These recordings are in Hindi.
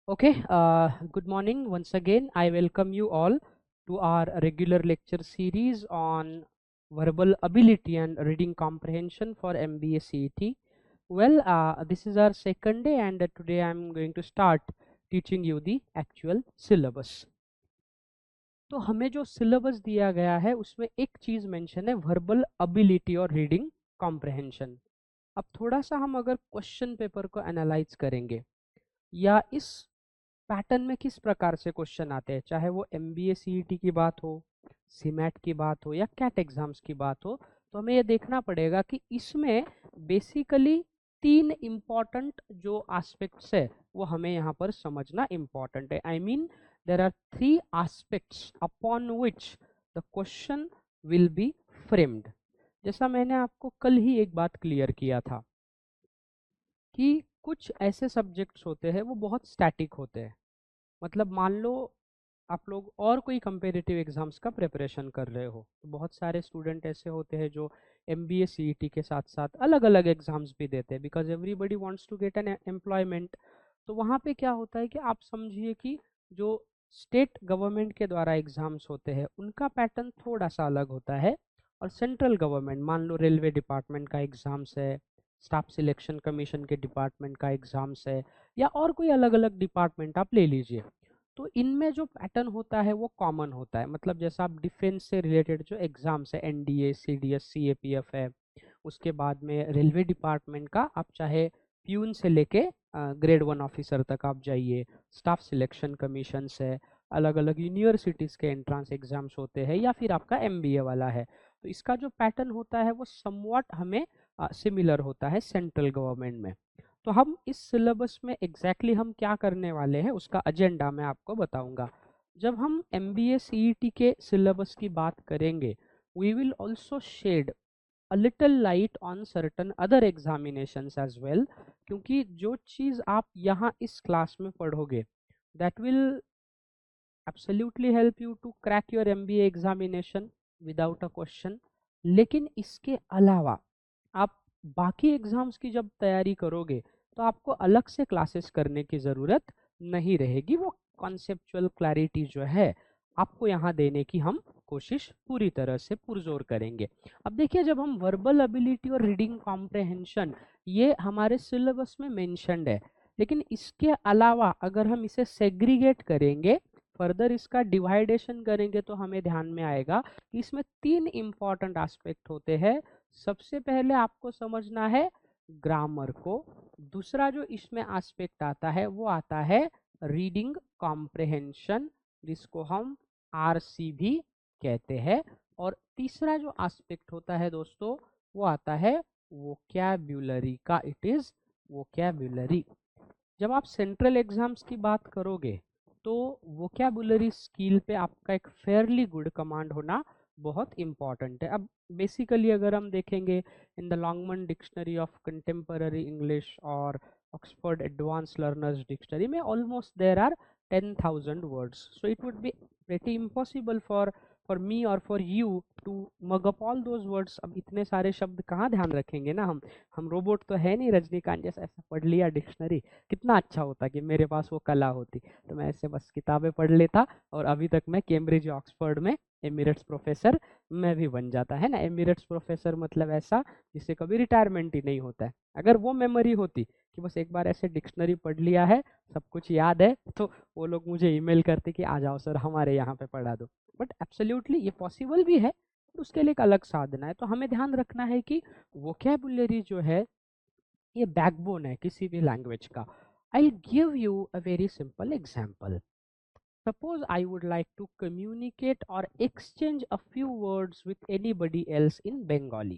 Okay, good morning once again. I welcome you all to our regular lecture series on verbal ability and reading comprehension for MBA CET. Well, this is our second day, and today I'm going to start teaching you the actual syllabus. तो हमें जो सिलेबस दिया गया है उसमें एक चीज़ मेंशन है वर्बल एबिलिटी और रीडिंग कॉम्प्रहेंशन. अब थोड़ा सा हम अगर क्वेश्चन पेपर को एनालाइज करेंगे या इस पैटर्न में किस प्रकार से क्वेश्चन आते हैं, चाहे वो MBA CET की बात हो, सीमैट की बात हो या कैट एग्जाम्स की बात हो, तो हमें ये देखना पड़ेगा कि इसमें बेसिकली तीन इम्पॉर्टेंट जो एस्पेक्ट्स है वो हमें यहाँ पर समझना इम्पॉर्टेंट है. I mean there are three aspects upon which the question will be framed. जैसा मैंने आपको कल ही एक बात क्लियर किया था कि कुछ ऐसे सब्जेक्ट्स होते हैं वो बहुत स्टैटिक होते हैं. मतलब मान लो आप लोग और कोई कंपेरेटिव एग्जाम्स का प्रिपरेशन कर रहे हो, तो बहुत सारे स्टूडेंट ऐसे होते हैं जो MBA CET के साथ साथ अलग अलग एग्जाम्स भी देते हैं, because everybody wants to get an employment. तो वहाँ पे क्या होता है कि आप समझिए कि जो स्टेट गवर्नमेंट के द्वारा एग्जाम्स होते हैं उनका पैटर्न थोड़ा सा अलग होता है, और सेंट्रल गवर्नमेंट, मान लो रेलवे डिपार्टमेंट का एग्जाम्स है, स्टाफ सिलेक्शन कमीशन के डिपार्टमेंट का एग्जाम्स है, या और कोई अलग अलग डिपार्टमेंट आप ले लीजिए, तो इनमें जो पैटर्न होता है वो कॉमन होता है. मतलब जैसा आप डिफेंस से रिलेटेड जो एग्जाम्स है, NDA CDS CAPF है, उसके बाद में रेलवे डिपार्टमेंट का आप चाहे प्यून से लेके ग्रेड 1 ऑफिसर तक आप जाइए, स्टाफ सिलेक्शन कमीशन है, अलग अलग यूनिवर्सिटीज़ के एंट्रेंस एग्जाम्स होते हैं, या फिर आपका MBA वाला है, तो इसका जो पैटर्न होता है वो समवॉट हमें सिमिलर होता है सेंट्रल गवर्नमेंट में. तो हम इस सिलेबस में एग्जैक्टली हम क्या करने वाले हैं उसका एजेंडा मैं आपको बताऊंगा. जब हम MBA CET के सिलेबस की बात करेंगे, we will also shed a little light on certain other examinations as well, क्योंकि जो चीज़ आप यहाँ इस क्लास में पढ़ोगे that will absolutely help you to crack your MBA examination without a question. लेकिन इसके अलावा आप बाकी एग्जाम्स की जब तैयारी करोगे तो आपको अलग से क्लासेस करने की ज़रूरत नहीं रहेगी. वो कॉन्सेप्चुअल क्लैरिटी जो है आपको यहाँ देने की हम कोशिश पूरी तरह से पुरजोर करेंगे. अब देखिए, जब हम वर्बल एबिलिटी और रीडिंग कॉम्प्रहेंशन ये हमारे सिलेबस में मेंशन्ड है, लेकिन इसके अलावा अगर हम इसे सेग्रीगेट करेंगे, फर्दर इसका डिवाइडेशन करेंगे, तो हमें ध्यान में आएगा कि इसमें तीन इंपॉर्टेंट एस्पेक्ट होते हैं. सबसे पहले आपको समझना है ग्रामर को. दूसरा जो इसमें एस्पेक्ट आता है वो आता है रीडिंग कॉम्प्रहेंशन, जिसको हम RC भी कहते हैं. और तीसरा जो एस्पेक्ट होता है दोस्तों वो आता है वोकैब्युलरी का. It is vocabulary. जब आप सेंट्रल एग्जाम्स की बात करोगे तो वोकैबुलरी स्किल पे आपका एक फेयरली गुड कमांड होना बहुत इम्पॉर्टेंट है. अब बेसिकली अगर हम देखेंगे in the Longman dictionary of contemporary English और ऑक्सफोर्ड एडवांस लर्नर्स डिक्शनरी में almost there are 10,000 words. So it would be pretty impossible for me or for you to mug up all those words. अब इतने सारे शब्द कहाँ ध्यान रखेंगे ना हम रोबोट तो है नहीं रजनीकांत जैसा ऐसा पढ़ लिया डिक्शनरी. कितना अच्छा होता कि मेरे पास वो कला होती, तो मैं ऐसे बस किताबें पढ़ लेता और अभी तक मैं कैम्ब्रिज ऑक्सफोर्ड में एमिरेट्स प्रोफेसर मैं भी बन जाता है ना. एमिरेट्स प्रोफेसर मतलब ऐसा जिससे कभी रिटायरमेंट ही नहीं होता है. अगर वो मेमोरी होती कि बस एक बार ऐसे डिक्शनरी पढ़ लिया है, सब कुछ याद है, तो वो लोग मुझे ईमेल करते कि आ जाओ सर हमारे यहाँ पे पढ़ा दो. बट एब्सोल्युटली ये पॉसिबल भी है, तो उसके लिए एक अलग साधना है. तो हमें ध्यान रखना है कि वोकैबुलरी जो है ये बैकबोन है किसी भी लैंग्वेज का. I give you a very simple example. Suppose I would like to communicate or exchange a few words with anybody else in Bengali.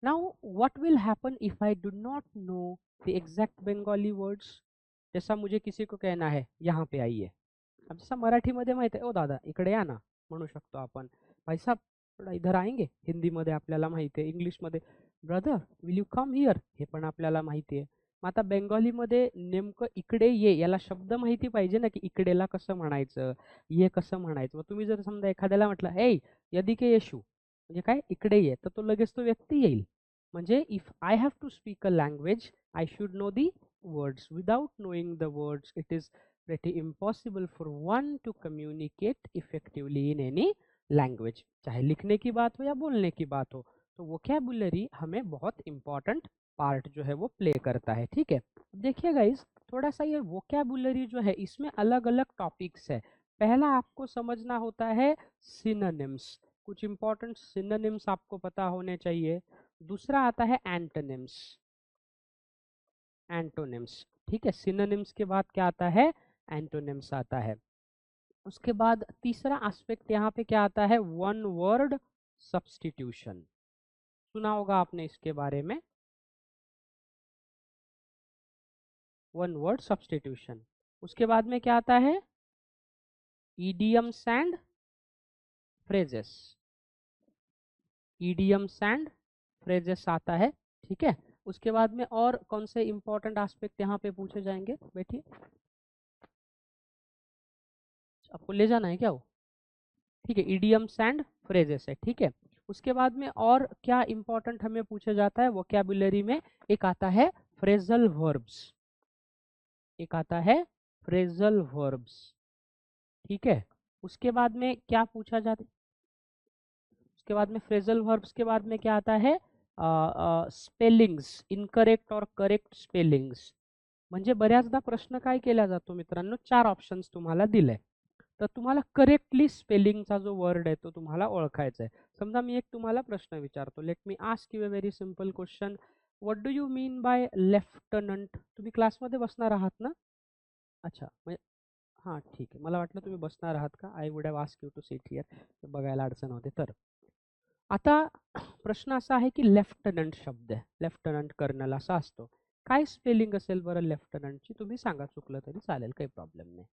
Now, what will happen if I do not know the exact Bengali words? जैसा मुझे किसी को कहना है यहाँ पे आइए, अब जैसा मराठीमध्ये माहिती आहे, ओ दादा इकडे या ना म्हणू शकतो आपण. भाई साहब थोडा इधर आएंगे, हिंदीमध्ये आपल्याला माहिती आहे. इंग्लिशमध्ये brother will you come here, हे पण आपल्याला माहिती आहे. मग आता बेंगॉलीमध्ये नेमकं इकडे ये याला शब्द माहिती पाहिजे ना, की इकडेला कसं म्हणायचं, ये कसं म्हणायचं. मग तुम्ही जर समजा एखाद्याला म्हटलं ए यदिके येशू म्हणजे काय इकडे ये, तर तो लगेच तो व्यक्ती येईल. म्हणजे if I have to speak a language I should know the words. Without knowing the words, it is pretty impossible for one to communicate effectively in any language. चाहे लिखने की बात हो या बोलने की बात हो, तो वोकैबुलरी हमें बहुत इंपॉर्टेंट पार्ट जो है वो प्ले करता है। ठीक है, देखिए गाइस, थोड़ा सा ये वोकैबुलरी जो है इसमें अलग अलग टॉपिक्स है। पहला आपको समझना होता है सिनोनिम्स, कुछ इंपॉर्टेंट सिनोनिम्स आपको पता होने चाहिए। दूसरा आता है एंटोनिम्स, एंटोनिम्स। ठीक है, सिनोनिम्स के बाद क्या आता है, एंटोनिम्स आता है। उसके बाद तीसरा एस्पेक्ट यहाँ पे क्या आता है, वन वर्ड सब्स्टिट्यूशन। सुना होगा आपने इसके बारे में, वन वर्ड सब्स्टिट्यूशन। उसके बाद में क्या आता है, idioms and phrases, idioms and phrases आता है। ठीक है, उसके बाद में और कौन से इंपॉर्टेंट एस्पेक्ट यहाँ पे पूछे जाएंगे, बैठिए, आपको ले जाना है क्या वो, ठीक है, ईडियम्स एंड फ्रेजेस है। ठीक है, उसके बाद में और क्या इंपॉर्टेंट हमें पूछा जाता है वोकैबुलरी में, एक आता है फ्रेजल वर्ब्स, एक आता है फ्रेजल वर्ब्स। ठीक है, उसके बाद में क्या पूछा जाता है, उसके बाद में फ्रेजल वर्ब्स के बाद में क्या आता है, स्पेलिंग्स, इनकरेक्ट और करेक्ट स्पेलिंग्स। म्हणजे बऱ्याचदा प्रश्न काय केला जातो मित्रांनो, 4 ऑप्शन्स तुम्हाला दिले, तर तुम्हाला करेक्टली स्पेलिंगचा जो वर्ड आहे तो तुम्हाला ओळखायचा आहे। समजा मी एक तुम्हाला प्रश्न विचारतो, let me ask you a very simple question, what do you mean bye lieutenant? तुम्ही क्लासमध्ये बसणार आहात ना? अच्छा, म्हणजे हां ठीक आहे, मला वाटलं तुम्ही बसणार आहात का, I would have ask you to sit here, बघायला अडचण होते तर। आता प्रश्न असा आहे की लेफ्टनंट शब्द आहे, लेफ्टनंट कर्नल असा असतो, काय स्पेलिंग असेल बरं लेफ्टनंटची, तुम्ही सांगा, चुकलं तरी चालेल, काही प्रॉब्लेम नाही।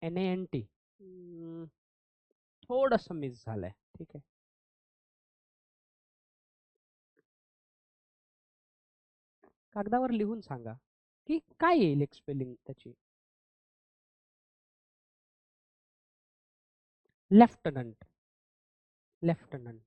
LINANT, थोडंसं मिस झालंय। ठीक आहे, कागदावर लिहून सांगा की काय येईल एक स्पेलिंग त्याची। लेफ्टनंट, लेफ्टनंट,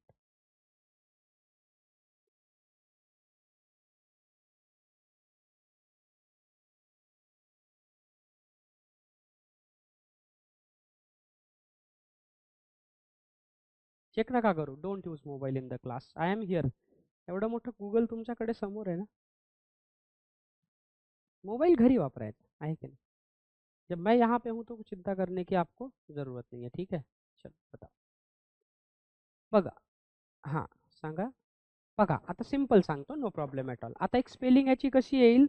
चेक नका करू, don't use mobile in the class, I am here. एवढं मोठं गूगल तुमच्याकडे समोर आहे ना, मोबाइल घरी वापरायचा आहे की नाही, जब मैं यहाँ पे हूँ तो चिंता करने की आपको जरूरत नहीं है। ठीक है, चलो बताओ, बघा, हां सांगा, बघा आता सिंपल सांगतो, नो प्रॉब्लेम ॲट ऑल। आता एक स्पेलिंग याची कशी येईल,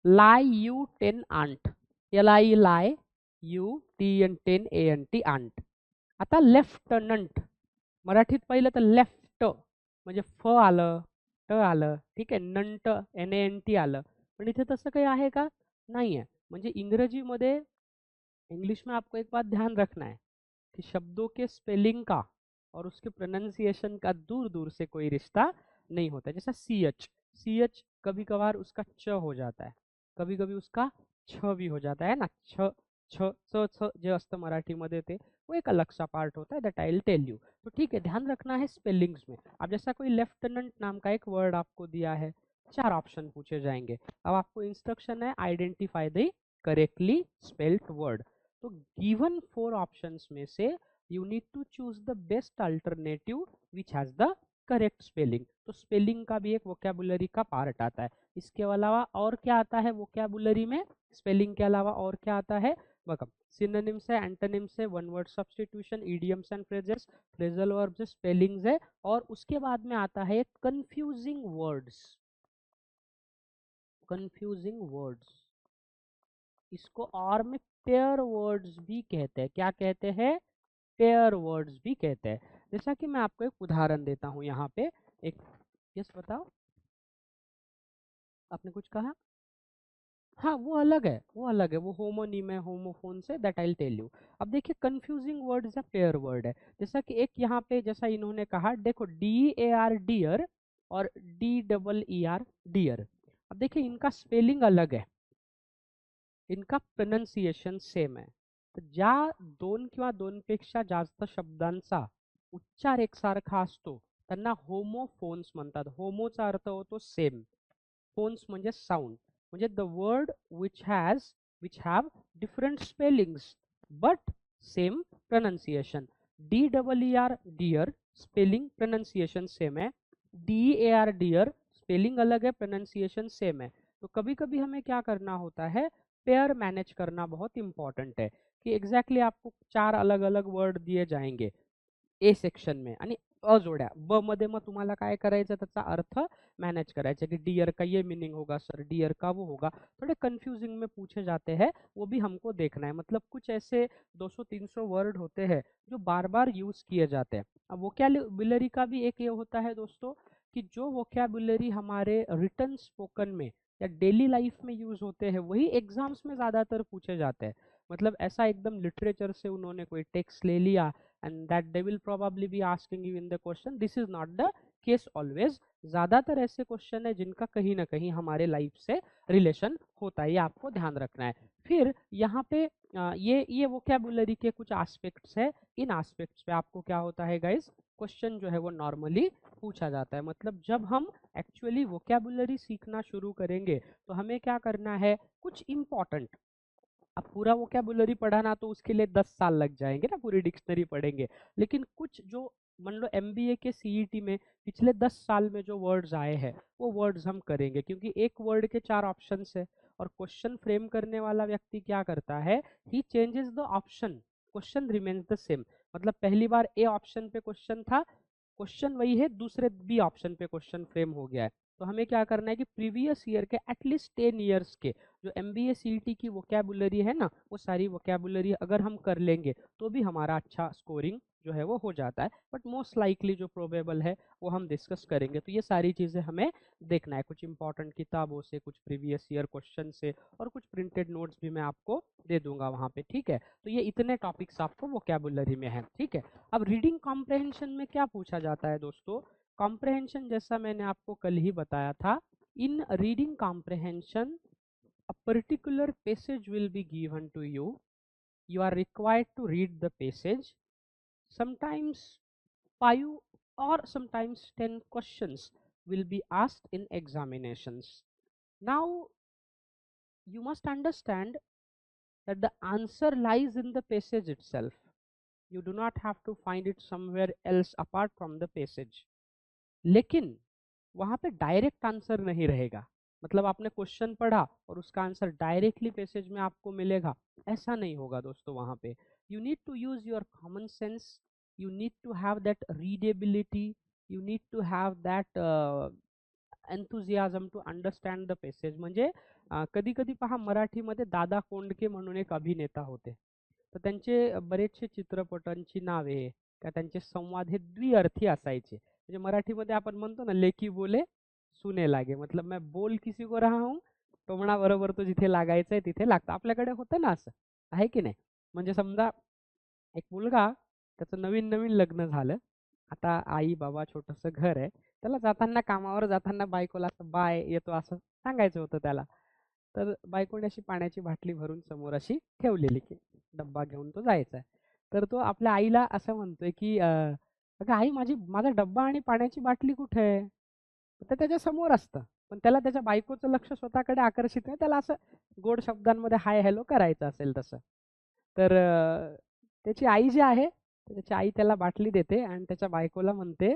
LIUTEN ANT, LIUTEN ANT। आता लेफ्टनंट, मराठीत पाहिलं तर लेफ्ट म्हणजे फ आलं, ट आलं, ठीक आहे, नंट NANT आलं, पण इथे तसं काही आहे का, नाही आहे। म्हणजे इंग्रजीमध्ये, इंग्लिश में आपको एक बात ध्यान रखना है कि शब्दों के स्पेलिंग का और उसके प्रोनाउंसिएशन का दूर दूर से कोई रिश्ता नहीं होता है। जैसा CH कभी कभार उसका च हो जाता है, कभी कभी उसका छ भी हो जाता है ना, छ छ च छ जे असतं मराठीमध्ये ते वो एक अलग सा पार्ट होता है, that I will tell you. तो ठीक है, ध्यान रखना है स्पेलिंग्स में। अब जैसा कोई लेफ्टिनेंट नाम का एक वर्ड आपको दिया है, 4 ऑप्शन पूछे जाएंगे, अब आपको इंस्ट्रक्शन है identify the correctly spelled word. तो गिवन 4 ऑप्शंस में से you need to choose the best alternative which has the correct spelling. तो स्पेलिंग का भी एक वोकैबुलरी का पार्ट आता है। इसके अलावा और क्या आता है वोकैबुलरी में, स्पेलिंग के अलावा और क्या आता है, बघा, सिनोनिम्स है, एंटोनिम्स है, one word substitution, idioms and phrases, phrasal verbs, spellings है, और उसके बाद में आता है कंफ्यूजिंग वर्ड्स, कंफ्यूजिंग वर्ड्स, इसको और में पेयर वर्ड्स भी कहते हैं। क्या कहते हैं, पेयर वर्ड्स भी कहते हैं। जैसा कि मैं आपको एक उदाहरण देता हूँ यहाँ पे, एक, यस बताओ, आपने कुछ कहा, हाँ वो अलग है, वो अलग है, वो होमोनिम है, होमोफोन से, that I will tell you. अब देखिए कंफ्यूजिंग वर्ड या पेयर वर्ड है, जैसा कि एक यहाँ पे जैसा इन्होंने कहा, देखो DAR डियर और DEER डियर। अब देखिए इनका स्पेलिंग अलग है, इनका प्रोनाउंसिएशन सेम है, तर ज्या 2 किंवा 2 पेक्षा जास्त शब्दांचा उच्चार एकसारखा असतो त्यांना होमोफोन्स म्हणतात. होमोचा अर्थ होतो सेम, फोन्स म्हणजे साऊंड, म्हणजे the word which have different spellings but same pronunciation. DEER deer spelling pronunciation same है, DEAR डियर स्पेलिंग अलग है, प्रोनाउंसिएशन सेम है. तो कभी कभी हमें क्या करना होता है, पेयर मैनेज करना बहुत इंपॉर्टेंट है कि एग्जैक्टली आपको 4 अलग अलग वर्ड दिए जाएंगे ए सेक्शन में आणि अ जोड्या ब मध्ये, मग तुम्हाला काय करायचं त्याचा अर्थ मैनेज करायचा कि डियर का ये मीनिंग होगा सर, डियर का वो होगा. थोड़े कंफ्यूजिंग में पूछे जाते हैं, वो भी हमको देखना है. मतलब कुछ ऐसे 200-300 वर्ड होते हैं जो बार बार यूज किए जाते हैं. अब वोकैबुलरी का भी एक ये होता है दोस्तों कि जो वोकैबुलरी हमारे रिटन स्पोकन में या डेली लाइफ में यूज होते हैं वही एग्जाम्स में ज़्यादातर पूछे जाते हैं. मतलब ऐसा एकदम लिटरेचर से उन्होंने कोई टेक्स्ट ले लिया and that they will probably be asking you in the question. This is not the case always. ज़्यादातर ऐसे क्वेश्चन है जिनका कहीं ना कहीं हमारे लाइफ से रिलेशन होता है, ये आपको ध्यान रखना है. फिर यहाँ पे ये वोकैबुलरी के कुछ एस्पेक्ट्स है. इन एस्पेक्ट्स पे आपको क्या होता है गाइस, क्वेश्चन जो है वो नॉर्मली पूछा जाता है. मतलब जब हम एक्चुअली वोकैबुलरी सीखना शुरू करेंगे तो हमें क्या करना है, कुछ इम्पॉर्टेंट, अब पूरा वोकैबुलरी पढ़ाना तो उसके लिए 10 साल लग जाएंगे ना, पूरी डिक्शनरी पढ़ेंगे. लेकिन कुछ जो मान लो एमबीए के सीईटी में पिछले 10 साल में जो वर्ड्स आए हैं वो वर्ड्स हम करेंगे, क्योंकि एक वर्ड के 4 ऑप्शंस है और क्वेश्चन फ्रेम करने वाला व्यक्ति क्या करता है, he changes the option, question remains the same. मतलब पहली बार ए ऑप्शन पे क्वेश्चन था, क्वेश्चन वही है, दूसरे बी ऑप्शन पे क्वेश्चन फ्रेम हो गया है. तो हमें क्या करना है कि प्रीवियस ईयर के एटलीस्ट 10 ईयर्स के जो एमबीए सीईटी की वोकैबुलरी है ना, वो सारी वोकैबुलरी अगर हम कर लेंगे तो भी हमारा अच्छा स्कोरिंग जो है वो हो जाता है. बट मोस्ट लाइकली जो प्रोबेबल है वो हम डिस्कस करेंगे. तो ये सारी चीज़ें हमें देखना है, कुछ इंपॉर्टेंट किताबों से, कुछ प्रीवियस ईयर क्वेश्चन से, और कुछ प्रिंटेड नोट्स भी मैं आपको दे दूंगा वहाँ पे. ठीक है, तो ये इतने टॉपिक्स आपको वोकैबुलरी में है. ठीक है, अब रीडिंग कॉम्प्रहेंशन में क्या पूछा जाता है दोस्तों. कॉम्प्रहेंशन जैसा मैंने आपको कल ही बताया था, इन reading comprehension a particular passage will be given to you. You are required to read the passage. Sometimes 5 or sometimes 10 questions will be asked in examinations. Now you must understand that the answer lies in the passage itself. You do not have to find it somewhere else apart from the passage. लेकिन वहाँ पे डायरेक्ट आंसर नहीं रहेगा. मतलब आपने क्वेश्चन पढ़ा और उसका आंसर डायरेक्टली पैसेज में आपको मिलेगा, ऐसा नहीं होगा दोस्तों. वहाँ पे you need to use your common sense, you need to have that readability, you need to have that enthusiasm to understand the passage. म्हणजे कधी कधी पहा, मराठीमध्ये दादा कोंडके म्हणून एक अभिनेता होते, तर त्यांचे बरेचसे चित्रपटांची नावे का त्यांचे संवाद हे द्विअर्थी असायचे. म्हणजे मराठीमध्ये आपण म्हणतो ना, लेकी बोले सुने लागे, मतलब मैं बोल किसी को रहा हूँ, टोमणा बरोबर तो जिथे लागायचंय तिथे लागतं. आपल्याकडे होतं ना असं, आहे की नाही. म्हणजे समजा एक मुलगा, त्याचं नवीन नवीन लग्न झालं, आता आई बाबा छोटंसं घर आहे, त्याला जाताना, कामावर जाताना बायकोला असं बाय येतो असं सांगायचं होतं त्याला. तर बायकोने अशी पाण्याची बाटली भरून समोर अशी ठेवलेली की डब्बा घेऊन तो जायचा आहे. तर तो आपल्या आईला असं म्हणतोय की अगं आई, माझा डब्बा आणि पाण्याची बाटली कुठे आहे. तर त्याच्या समोर असतं, पण त्याला त्याच्या बायकोचं लक्ष स्वतःकडे आकर्षित आहे. त्याला असं गोड शब्दांमध्ये हाय हॅलो करायचं असेल तसं. तर त्याची आई जी आहे, तर त्याची आई त्याला बाटली देते आणि त्याच्या बायकोला म्हणते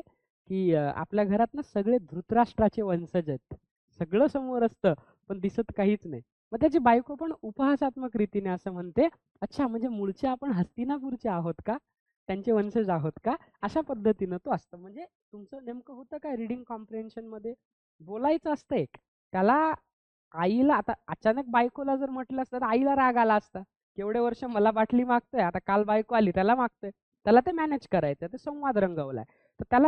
की आपल्या घरात ना सगळे धृतराष्ट्राचे वंशज आहेत, सगळं समोर असतं पण दिसत काहीच नाही. मग त्याची बायको पण उपहासात्मक रीतीने असं म्हणते, अच्छा म्हणजे मूळचे आपण हस्तिनापूरचे आहोत का, त्यांचे वंशज आहोत का, अशा पद्धतीनं तो असतं. म्हणजे तुमचं नेमकं होतं काय रीडिंग कॉम्प्रिहेन्शन मध्ये, बोलायचं असतं एक, त्याला आईला, आता अचानक बायकोला जर म्हटलं असतं तर आईला राग आला असता, एवढे वर्ष मला बाटली मागतोय, आता काल बायको आली त्याला मागतोय. त्याला ते मॅनेज करायचं, ते संवाद रंगवलाय. तर त्याला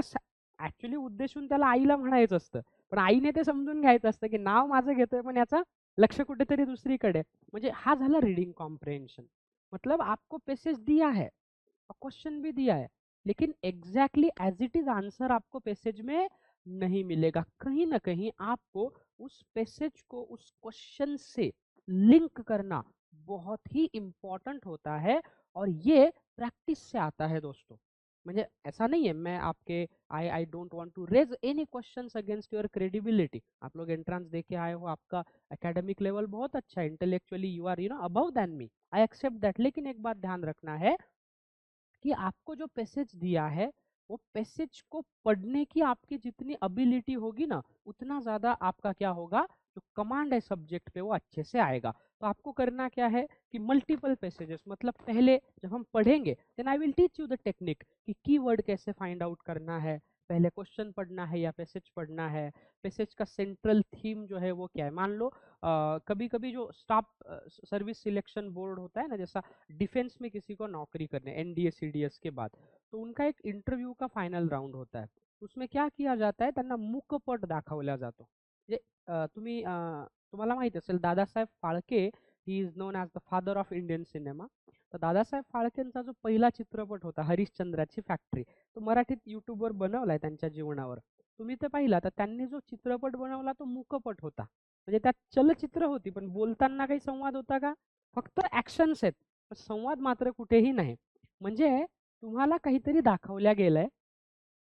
ऍक्च्युली उद्देशून त्याला आईला म्हणायचं असतं, पण आईने ते समजून घ्यायचं असतं की नाव माझं घेतोय पण याचा लक्ष कुठेतरी दुसरीकडे. म्हणजे हा झाला रीडिंग कॉम्प्रिहेंशन. मतलब आपको पैसेज दिया है, क्वेश्चन भी दिया है, लेकिन exactly as it is answer आपको पैसेज में नहीं मिलेगा. कहीं ना कहीं आपको उस पैसेज को उस क्वेश्चन से लिंक करना बहुत ही इम्पॉर्टंट होता है और ये प्रैक्टिस से आता है दोस्तों। म्हणजे ऐसा नहीं है मैं आपके I don't want to raise any questions against your credibility. आप लोग एंट्रेंस दे के आए हो, आपका एकेडमिक लेवल बहुत अच्छा है, intellectually you are above than me, I accept that. लेकिन एक बात ध्यान रखना है कि आपको जो पैसेज दिया है वो पैसेज को पढ़ने की आपकी जितनी एबिलिटी होगी ना, उतना ज़्यादा आपका क्या होगा, जो कमांड है सब्जेक्ट पे वो अच्छे से आएगा। तो आपको करना क्या है कि मल्टीपल पैसेजेस, मतलब पहले जब हम पढ़ेंगे then I will teach you the technique कि कीवर्ड कैसे फाइंड आउट करना है, पहले क्वेश्चन पढ़ना है या पैसेज पढ़ना है, पैसेज का सेंट्रल थीम जो है वो क्या है। मान लो कभी कभी जो स्टाफ सर्विस सिलेक्शन बोर्ड होता है ना, जैसा डिफेंस में किसी को नौकरी करने एनडीए सीडीएस के बाद, तो उनका एक इंटरव्यू का फायनल राउंड होता है। उसमें क्या किया जाता है, त्यांना मुकपट दाखवला जातो। जे तुम्हाला माहित असेल Dadasaheb Phalke, he is known as the father of Indian cinema. तर दादासाहेब फाळकेंचा जो पहिला चित्रपट होता हरिश्चंद्राची फॅक्टरी, तो मराठीत यूट्यूबवर बनवलाय त्यांच्या जीवनावर। तुम्ही ते पाहिला तर त्यांनी जो चित्रपट बनवला तो मूकपट होता, म्हणजे त्यात चलचित्र होती पण बोलताना काही संवाद होता का, फक्त ॲक्शन्स आहेत, पण संवाद मात्र कुठेही नाही। म्हणजे तुम्हाला काहीतरी दाखवल्या गेलंय,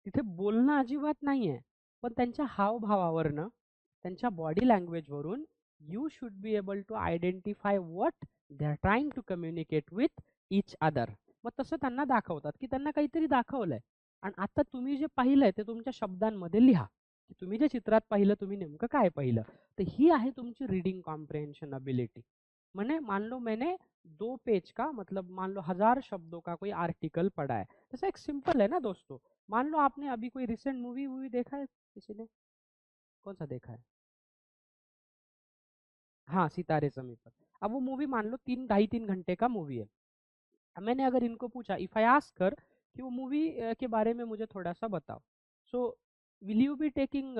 तिथे बोलणं अजिबात नाहीये, पण त्यांच्या हावभावावरनं, त्यांच्या बॉडी लँग्वेजवरून you should be able to identify what they are trying to communicate with each other. मग तसं त्यांना दाखवतात की त्यांना काहीतरी दाखवलंय, आणि आता तुम्ही जे पाहिलंय ते तुमच्या शब्दांमध्ये लिहा, की तुम्ही जे चित्रात पाहिलं तुम्ही नेमकं काय पाहिलं। तर ही आहे तुमची रीडिंग कॉम्प्रिहेंशन एबिलिटी। मैंने मान लो मैंने 2 पेज का मतलब मान लो 1000 शब्दों का कोई आर्टिकल पढ़ा है, जैसा एक सिंपल है ना दोस्तों। मान लो आपने अभी कोई रिसेंट मूवी वूवी देखा है, किसी ने कौन सा देखा है? हाँ, सितारे ज़मीं पर। अब वो मूवी मान लो 3 ढाई 3 घंटे का मूवी है। अब मैंने अगर इनको पूछा, इफ आई आस्क हर कि वो मूवी के बारे में मुझे थोड़ा-सा बताओ। So will you be taking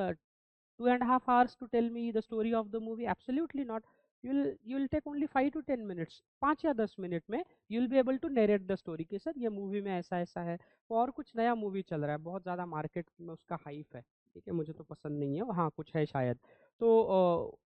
2.5 hours to tell me the story of the movie? Absolutely not. You will take only 5 to 10 minutes, 5 या 10 मिनट में you will be able to narrate the story कि सर ये मूवी में ऐसा ऐसा है, और कुछ नया मूवी चल रहा है, बहुत ज़्यादा मार्केट में उसका हाइप है, ठीक है, मुझे तो पसंद नहीं है, हाँ कुछ है शायद। तो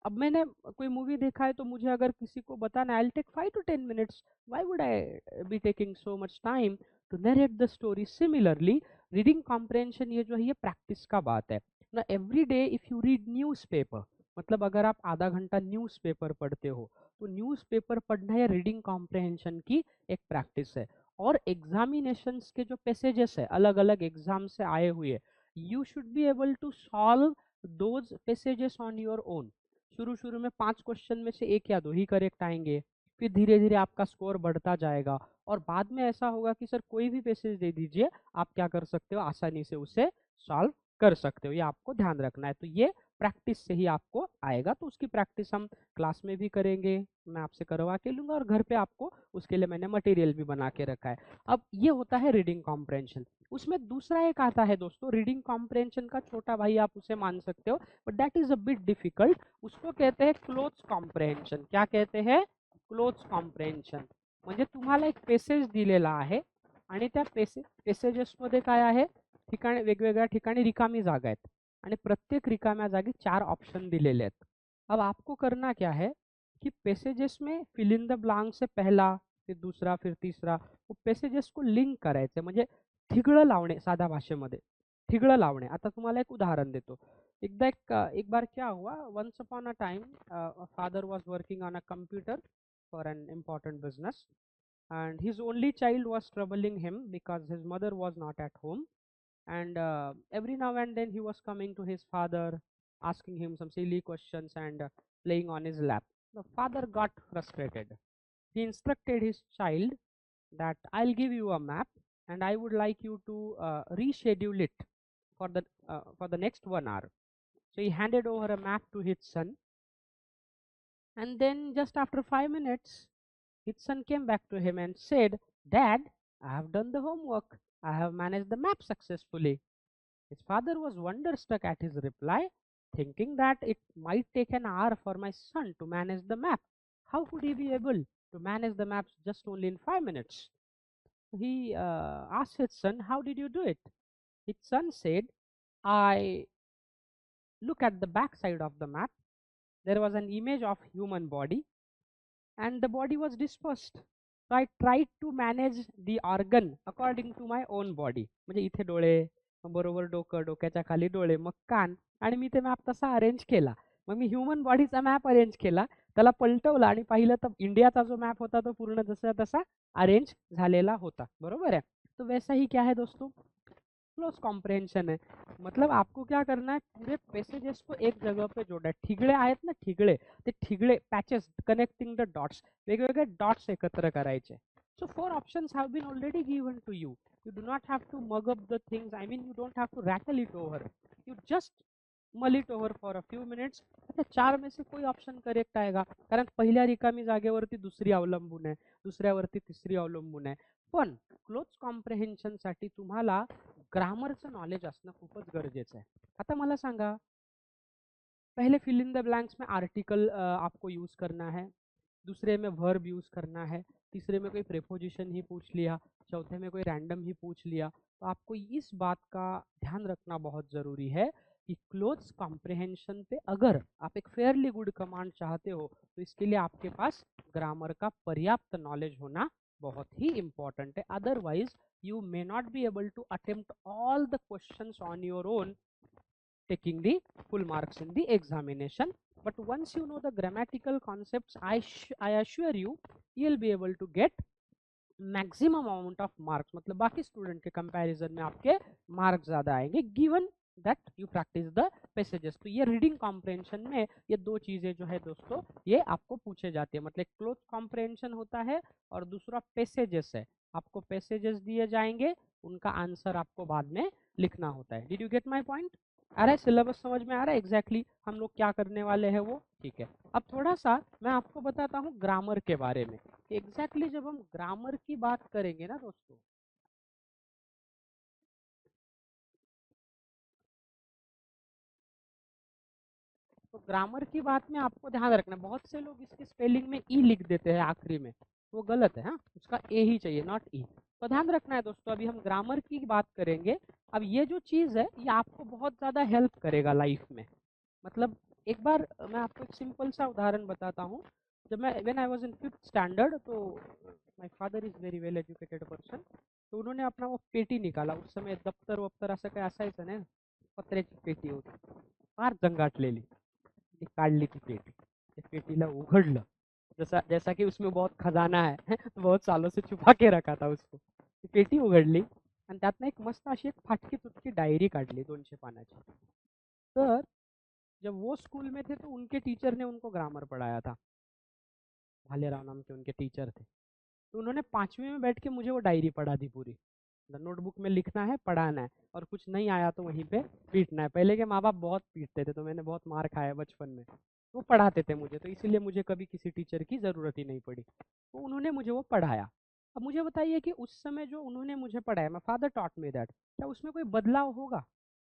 अब मैंने कोई मूवी देखा है तो मुझे अगर किसी को बताना, I will take 5 to 10 minutes, why would I be taking so much time to narrate the story? Similarly reading comprehension ये जो है ये प्रैक्टिस का बात है ना। Every day if you read newspaper, मतलब अगर आप आधा घंटा न्यूज़पेपर पढ़ते हो, तो न्यूज़पेपर पढ़ना या रीडिंग कॉम्प्रहेंशन की एक प्रैक्टिस है। और एग्जामिनेशंस के जो पैसेजेस है अलग अलग एग्जाम से आए हुए, you should be able to solve those passages on your own. शुरू शुरू में 5 क्वेश्चन में से 1 या 2 ही करेक्ट आएंगे, फिर धीरे धीरे आपका स्कोर बढ़ता जाएगा, और बाद में ऐसा होगा कि सर कोई भी पैसेज दे दीजिए, आप क्या कर सकते हो, आसानी से उसे सॉल्व कर सकते हो। ये आपको ध्यान रखना है। तो ये प्रैक्टिस से ही आपको आएगा, तो उसकी प्रैक्टिस हम क्लास में भी करेंगे, मैं आपसे करवा के लूँगा, और घर पे आपको उसके लिए मैंने मटेरियल भी बना के रखा है। अब ये होता है रीडिंग कॉम्प्रहेंशन। उसमें दूसरा एक आता है दोस्तों, रीडिंग कॉम्प्रहेंशन का छोटा भाई आप उसे मान सकते हो, but that is a bit difficult. उसको कहते हैं क्लोज कॉम्प्रहेंशन। क्या कहते हैं? Close comprehension. म्हणजे तुम्हाला एक पेसेज दिलेला आहे, आणि त्या पेसेजेसमध्ये काय आहे, ठिकाणी वेगवेगळ्या ठिकाणी रिकामी जागा आहेत, आणि प्रत्येक रिकाम्या जागी 4 ऑप्शन दिलेले आहेत। अब आपको करना क्या है कि पैसेजेस में फिल इन द ब्लैंक से पहला, फिर दूसरा, फिर तीसरा, वो पैसेजेस को लिंक करायचे, म्हणजे ठिगळं लावणे, साध्या भाषेमध्ये ठिगळं लावणे। आता तुम्हाला एक उदाहरण देतो। एकदा एक बार क्या हुआ, once upon a time father was working on a computer for an important business, and his only child was troubling him because his mother was not at home, and every now and then he was coming to his father, asking him some silly questions and playing on his lap. The father got frustrated. He instructed his child that I'll give you a map and I would like you to reschedule it for the next 1 hour. So he handed over a map to his son, and then just after 5 minutes his son came back to him and said, Dad, I have done the homework. I have managed the map successfully. His father was wonderstruck at his reply, thinking that it might take an hour for my son to manage the map. How could he be able to manage the maps just only in 5 minutes? He asked his son, How did you do it? His son said, I look at the back side of the map. There was an image of human body. and the body was dispersed. So I tried to manage the organ according to my own body. म्हणजे इथे डोळे, मग बरोबर डोकं, डोक्याच्या खाली डोळे, मग कान, आणि मी ते मॅप तसा अरेंज केला. मग मी ह्युमन बॉडीचा मॅप अरेंज केला, त्याला पलटवला आणि पाहिलं तर इंडियाचा जो मॅप होता तो पूर्ण जसा तसा अरेंज झालेला होता. बरोबर है? तो वैसा ही क्या है दोस्तों, क्लोज कॉम्प्रिहेंशन है. मतलब आपको क्या करना है, पूरे पैसेजेस को एक जगह पे जोड़ना है. ठिगळे आहेत ना, ठिगळे, ते ठिगळे पॅचेस कनेक्टिंग द डॉट्स, वेगवेगळे डॉट्स एकत्र करायचे. So 4 options have been already given to you. You do not have to mug up the things. I mean, you don't have to rattle it over. You just mull it over for a few minutes. आता 4 में से कोई ऑप्शन करेक्ट आएगा, कारण पहिल्या रिकामी जागेवरती दुसरी अवलंबून आहे, दुसऱ्यावरती तिसरी अवलंबून आहे. पण क्लोज कॉम्प्रिहेन्शन साठी तुम्हाला ग्रामरचं नॉलेज असणं खूपच गरजेचं आहे. आता मला सांगा, पहले फिल इन द ब्लैंक्स में आर्टिकल आपको यूज़ करना है, दूसरे में वर्ब यूज़ करना है, तीसरे में कोई प्रेपोजिशन ही पूछ लिया, चौथे में कोई रैंडम ही पूछ लिया. तो आपको इस बात का ध्यान रखना बहुत ज़रूरी है कि क्लोज कॉम्प्रिहेंशन पे अगर आप एक फेयरली गुड कमांड चाहते हो तो इसके लिए आपके पास ग्रामर का पर्याप्त नॉलेज होना बहुत ही इम्पॉर्टेंट है. Otherwise you may not be able to attempt all the questions on your own, taking the full marks in the examination. But once you know the grammatical concepts, I assure you, you'll be able to get maximum amount of marks. मतलब बाकी स्टूडेंट के कंपैरिजन में आपके मार्क्स ज़्यादा आएंगे given that you practice the passages. तो ये रीडिंग कॉम्प्रिहेंशन में ये दो चीज़ें जो है दोस्तों ये आपको पूछे जाती है. मतलब क्लोज कॉम्प्रिहेंशन होता है और दूसरा पैसेजेस है. आपको पैसेजेस दिए जाएंगे, उनका आंसर आपको बाद में लिखना होता है. Did you get my point? आ रहा है? सिलेबस समझ में आ रहा है एग्जैक्टली हम लोग क्या करने वाले हैं वो? ठीक है. अब थोड़ा सा मैं आपको बताता हूँ ग्रामर के बारे में. एग्जैक्टली जब हम ग्रामर की बात करेंगे ना दोस्तों, तो ग्रामर की बात में आपको ध्यान रखना, बहुत से लोग इसके स्पेलिंग में ई लिख देते हैं आखिरी में, वो गलत है. हाँ, उसका ए ही चाहिए, नॉट ई. तो ध्यान रखना है दोस्तों. अभी हम ग्रामर की बात करेंगे. अब ये जो चीज़ है ये आपको बहुत ज़्यादा हेल्प करेगा लाइफ में. मतलब एक बार मैं आपको एक सिंपल सा उदाहरण बताता हूँ. जब मैं when I was in 5th standard, तो my father is very well educated person, तो उन्होंने अपना वो पेटी निकाला. उस समय दप्तर वप्तर असं काही असायचं नाही, पत्र्याची पेटी होती. फार जंगाटलेली. ती काढली ती पेटी, त्या पेटीला उघडलं, जैसा जैसा कि उसमें बहुत खजाना है बहुत सालों से छुपा के रखा था उसको. ती पेटी उघडली आणि त्यातनं एक मस्त अशी एक फाटकी तुटकी डायरी काढली 200 पानाची. तर जब वो स्कूल में थे तो उनके टीचर ने उनको ग्रामर पढ़ाया था. भालेराव नाम के उनके टीचर थे. तो उन्होंने 5वीं में बैठ के मुझे वो डायरी पढ़ा दी पूरी. नोटबुक में लिखना है, पढ़ाना है, और कुछ नहीं आया तो वहीं पे पीटना है. पहले के माँ बाप बहुत पीटते थे तो मैंने बहुत मार खाया है बचपन में. वो पढ़ाते थे मुझे, तो इसीलिए मुझे कभी किसी टीचर की ज़रूरत ही नहीं पड़ी. तो उन्होंने मुझे वो पढ़ाया. अब मुझे बताइए कि उस समय जो उन्होंने मुझे पढ़ाया, my father taught me that, क्या उसमें कोई बदलाव होगा?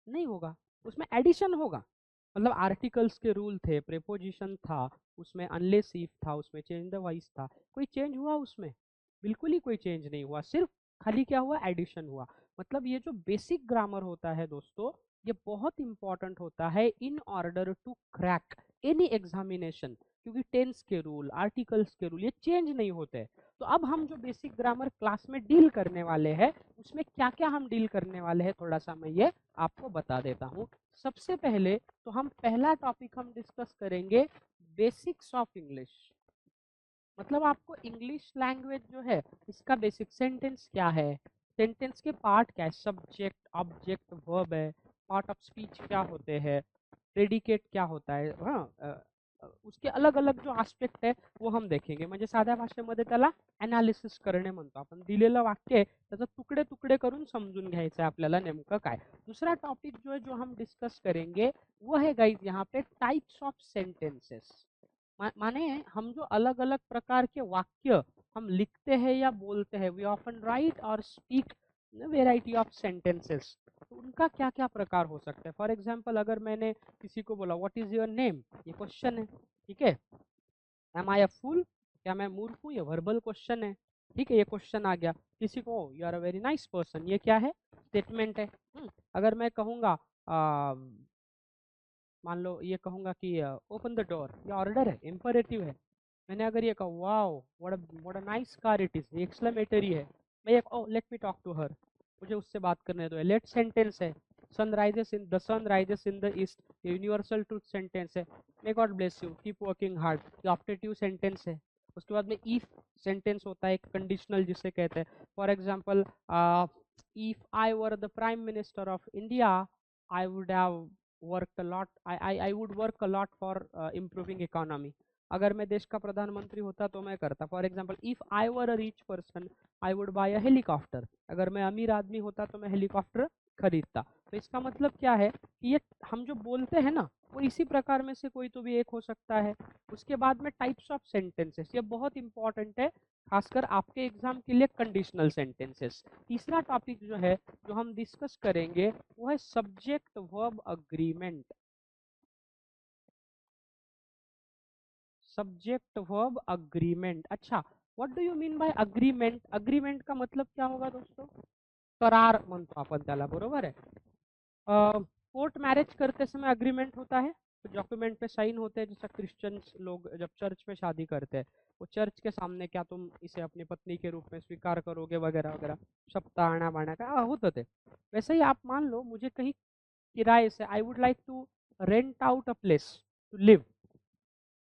नहीं होगा. उसमें एडिशन होगा. मतलब आर्टिकल्स के रूल थे, प्रेपोजिशन था, उसमें अनलेस इफ था, उसमें चेंज द वॉइस था. कोई चेंज हुआ उसमें? बिल्कुल ही कोई चेंज नहीं हुआ. सिर्फ खाली क्या हुआ, एडिशन हुआ. मतलब ये जो बेसिक ग्रामर होता है दोस्तों, ये बहुत इंपॉर्टेंट होता है in order to crack any examination. क्योंकि टेंस के रूल, आर्टिकल्स के रूल ये चेंज नहीं होते. तो अब हम जो बेसिक ग्रामर क्लास में डील करने वाले हैं, उसमें क्या क्या हम डील करने वाले हैं थोड़ा सा मैं ये आपको बता देता हूँ. सबसे पहले तो हम पहला टॉपिक हम डिस्कस करेंगे बेसिक्स ऑफ इंग्लिश. मतलब आपको इंग्लिश लैंग्वेज जो है इसका बेसिक, सेंटेंस क्या है, सेंटेंस के पार्ट क्या है, सब्जेक्ट, ऑब्जेक्ट, वर्ब है, पार्ट ऑफ स्पीच क्या होते हैं, प्रेडिकेट क्या होता है. हाँ, उसके अलग अलग जो आस्पेक्ट आहे वो हम देखेंगे. म्हणजे साध्या भाषेमध्ये त्याला ॲनालिसिस करणे म्हणतो आपण. दिलेलं वाक्य आहे त्याचं तुकडे तुकडे करून समजून घ्यायचं आहे आपल्याला नेमकं काय. दूसरा टॉपिक जो है जो हम डिस्कस करेंगे वो है गाइज यहाँ पे टाइप्स ऑफ सेंटेंसेस. माने हम जो अलग अलग प्रकार के वाक्य हम लिखते हैं या बोलते हैं, वी ऑफन राइट और स्पीक वेराइटी ऑफ सेंटेंसेस, तो उनका क्या क्या प्रकार हो सकता है. फॉर एग्जाम्पल अगर मैंने किसी को बोला व्हाट इज योर नेम, ये क्वेश्चन है, ठीक है. एम आई अ फूल, क्या मैं मूर्ख हूँ, ये वर्बल क्वेश्चन है, ठीक है, ये क्वेश्चन आ गया. किसी को you are a very nice person, ये क्या है, स्टेटमेंट है. अगर मैं कहूँगा मान लो ये कहूँगा कि ओपन द डोर, ये ऑर्डर है, इम्परेटिव है. मैंने अगर ये कहा wow what a nice car it is, exclamatory है, मैं ये oh let me talk to her, मुझे उससे बात करने दो, लेट सेंटेंस है, sun rises in the east, universal truth sentence है, may God bless you keep working hard, optative sentence है। उसके बाद में इफ सेंटेंस होता है एक कंडीशनल जिसे कहते हैं, for example if I were the prime minister of India I would have work a lot, I would work a lot for improving economy. अगर मैं देश का प्रधानमंत्री होता तो मैं करता, for example if I were a rich person I would buy a helicopter, अगर मैं अमीर आदमी होता तो मैं हेलीकॉप्टर खरीदता। तो इसका मतलब क्या है कि ये हम जो बोलते हैं ना वो इसी प्रकार में से कोई तो भी एक हो सकता है। उसके बाद में टाइप्स ऑफ सेंटेंसेस, ये बहुत इंपॉर्टेंट है खासकर आपके एग्जाम के लिए, कंडीशनल सेंटेंसेस। तीसरा टॉपिक जो है जो हम डिस्कस करेंगे वो है subject verb agreement. Subject verb agreement, अच्छा what do you mean by agreement? Agreement का मतलब क्या होगा दोस्तों? करार म्हणतो आपण त्याला, बरोबर आहे। कोर्ट मैरिज करते समय अग्रीमेंट होता है, तो डॉक्यूमेंट पे साइन होते हैं, जैसा क्रिश्चियंस लोग जब चर्च में शादी करते हैं वो चर्च के सामने क्या तुम इसे अपनी पत्नी के रूप में स्वीकार करोगे वगैरह वगैरह, शपथ आणा बाणा का होतं ते। वैसे ही आप मान लो मुझे कहीं किराए से, I would like to rent out a place to live,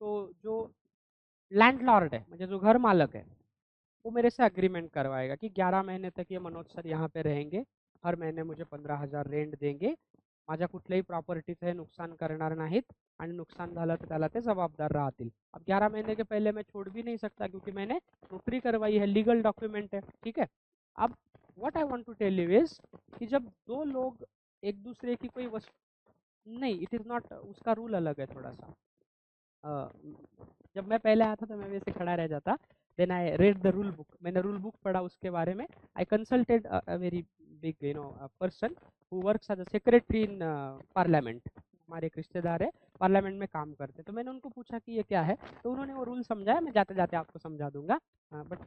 तो जो लैंडलॉर्ड है म्हणजे जो घर मालक है वो मेरे से अग्रीमेंट करवाएगा कि 11 महीने तक ये मनोज सर यहाँ पे रहेंगे, हर महीने मुझे 15,000 रेंट देंगे, माझ्या कुठल्याही प्रॉपर्टीचं हे नुकसान करणार नाहीत आणि नुकसान झालं तर त्याला ते जबाबदार राहतील। अब 11 महीने के पहले मैं छोड़ भी नहीं सकता क्योंकि मैंने नौकरी करवाई है, लीगल डॉक्यूमेंट है, ठीक है। अब what I want to tell you is कि जब दो लोग एक दूसरे की कोई वस्तु, नहीं इट इज़ नॉट, उसका रूल अलग है थोड़ा सा। अ, जब मैं पहले आया था तो मैं वैसे खड़ा रह जाता, then I read the rule book, मैंने रूल बुक पढ़ा उसके बारे में, I consulted a very big person who works as a secretary in parliament, हमारे एक रिश्तेदार है पार्लियामेंट में काम करते, तो मैंने उनको पूछा कि ये क्या है, तो उन्होंने वो रूल समझाया, मैं जाते जाते आपको समझा दूंगा, but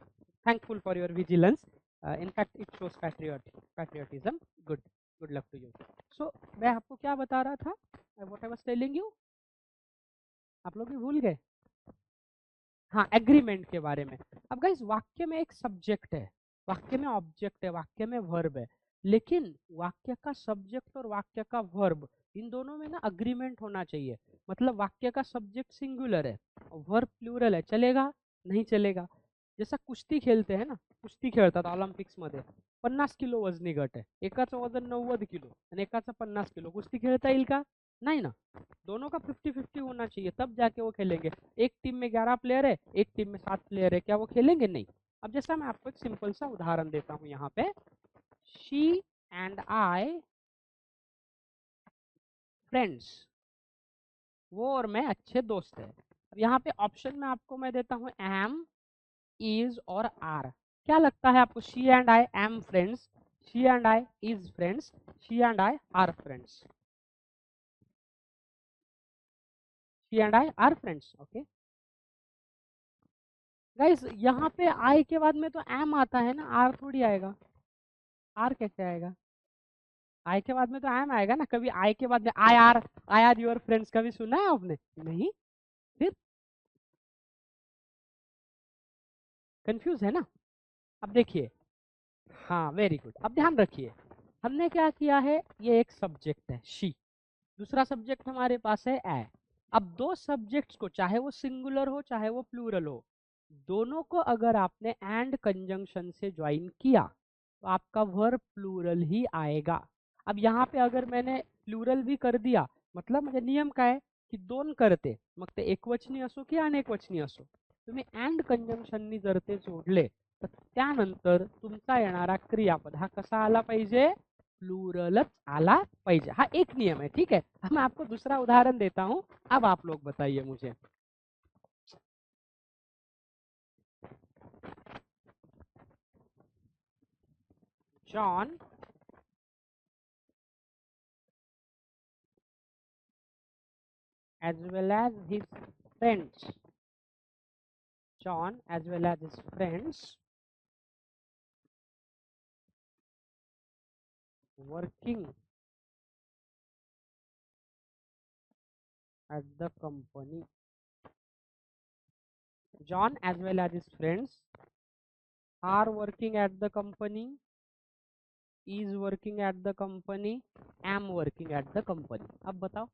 thankful for your vigilance, in fact it shows patriotism, good, good luck to you. So मैं आपको क्या बता रहा था, what I was telling you, आप लोग भी भूल गए। हाँ, एग्रीमेंट के बारे में। अब गाइस वाक्य में एक सब्जेक्ट है, वाक्य में ऑब्जेक्ट है, वाक्य में वर्ब है, लेकिन वाक्य का सब्जेक्ट और वाक्य का वर्ब इन दोनों में ना अग्रीमेंट होना चाहिए। मतलब वाक्य का सब्जेक्ट सिंगुलर है और वर्ब प्लूरल है, चलेगा नहीं चलेगा? जैसा कुस्ती खेलते हैं ना, कुस्ती खेळतात ऑलिम्पिक्स मध्ये, 50 किलो वजनी गट आहे, एकाचं वजन 90 किलो आणि एकाचं 50 किलो, कुस्ती खेळता येईल का? नहीं ना। दोनों का 50-50 होना चाहिए तब जाके वो खेलेंगे। एक टीम में 11 प्लेयर है, एक टीम में 7 प्लेयर है, क्या वो खेलेंगे? नहीं। अब जैसा मैं आपको एक सिंपल सा उदाहरण देता हूँ यहाँ पे, शी एंड आई फ्रेंड्स, वो और मैं अच्छे दोस्त हैं। अब यहाँ पे ऑप्शन में आपको मैं देता हूँ एम, इज और आर। क्या लगता है आपको? She and I am friends, she and I is friends, she and I R friends, she and I R friends, okay. Guys यहाँ पे आई के बाद में तो एम आता है ना, आर थोड़ी आएगा। आर कैसे आएगा? आई के बाद में तो एम आएगा ना, कभी आई के बाद में आई आर योर फ्रेंड्स कभी सुना है आपने? नहीं। फिर कंफ्यूज है ना? अब देखिए, हाँ वेरी गुड, अब ध्यान रखिए, हमने क्या किया है, ये एक सब्जेक्ट है शी, दूसरा सब्जेक्ट हमारे पास है ए। अब दो सब्जेक्ट्स को चाहे वो सिंगुलर हो चाहे वो प्लूरल हो, दोनों को अगर आपने एंड कंजंक्शन से ज्वाइन किया तो आपका वर्ब प्लूरल ही आएगा। अब यहाँ पे अगर मैंने प्लूरल भी कर दिया, मतलब म्हणजे नियम काय की दोन करते, मग ते एकवचनी असो की अनेकवचनी असो, तुम्ही अँड कंजंक्शननी जर ते जोडले तर त्यानंतर तुमचा येणारा क्रियापद हा कसा आला पाहिजे? प्लूरलच आला पाहिजे। हा एक नियम है, ठीक है। अब मैं आपको दूसरा उदाहरण देता हूँ, अब आप लोग बताइए मुझे। John as well as his friends, John as well as his friends working at the company, John as well as his friends are working at the company, is working at the company, am working at the company. अब बताओ,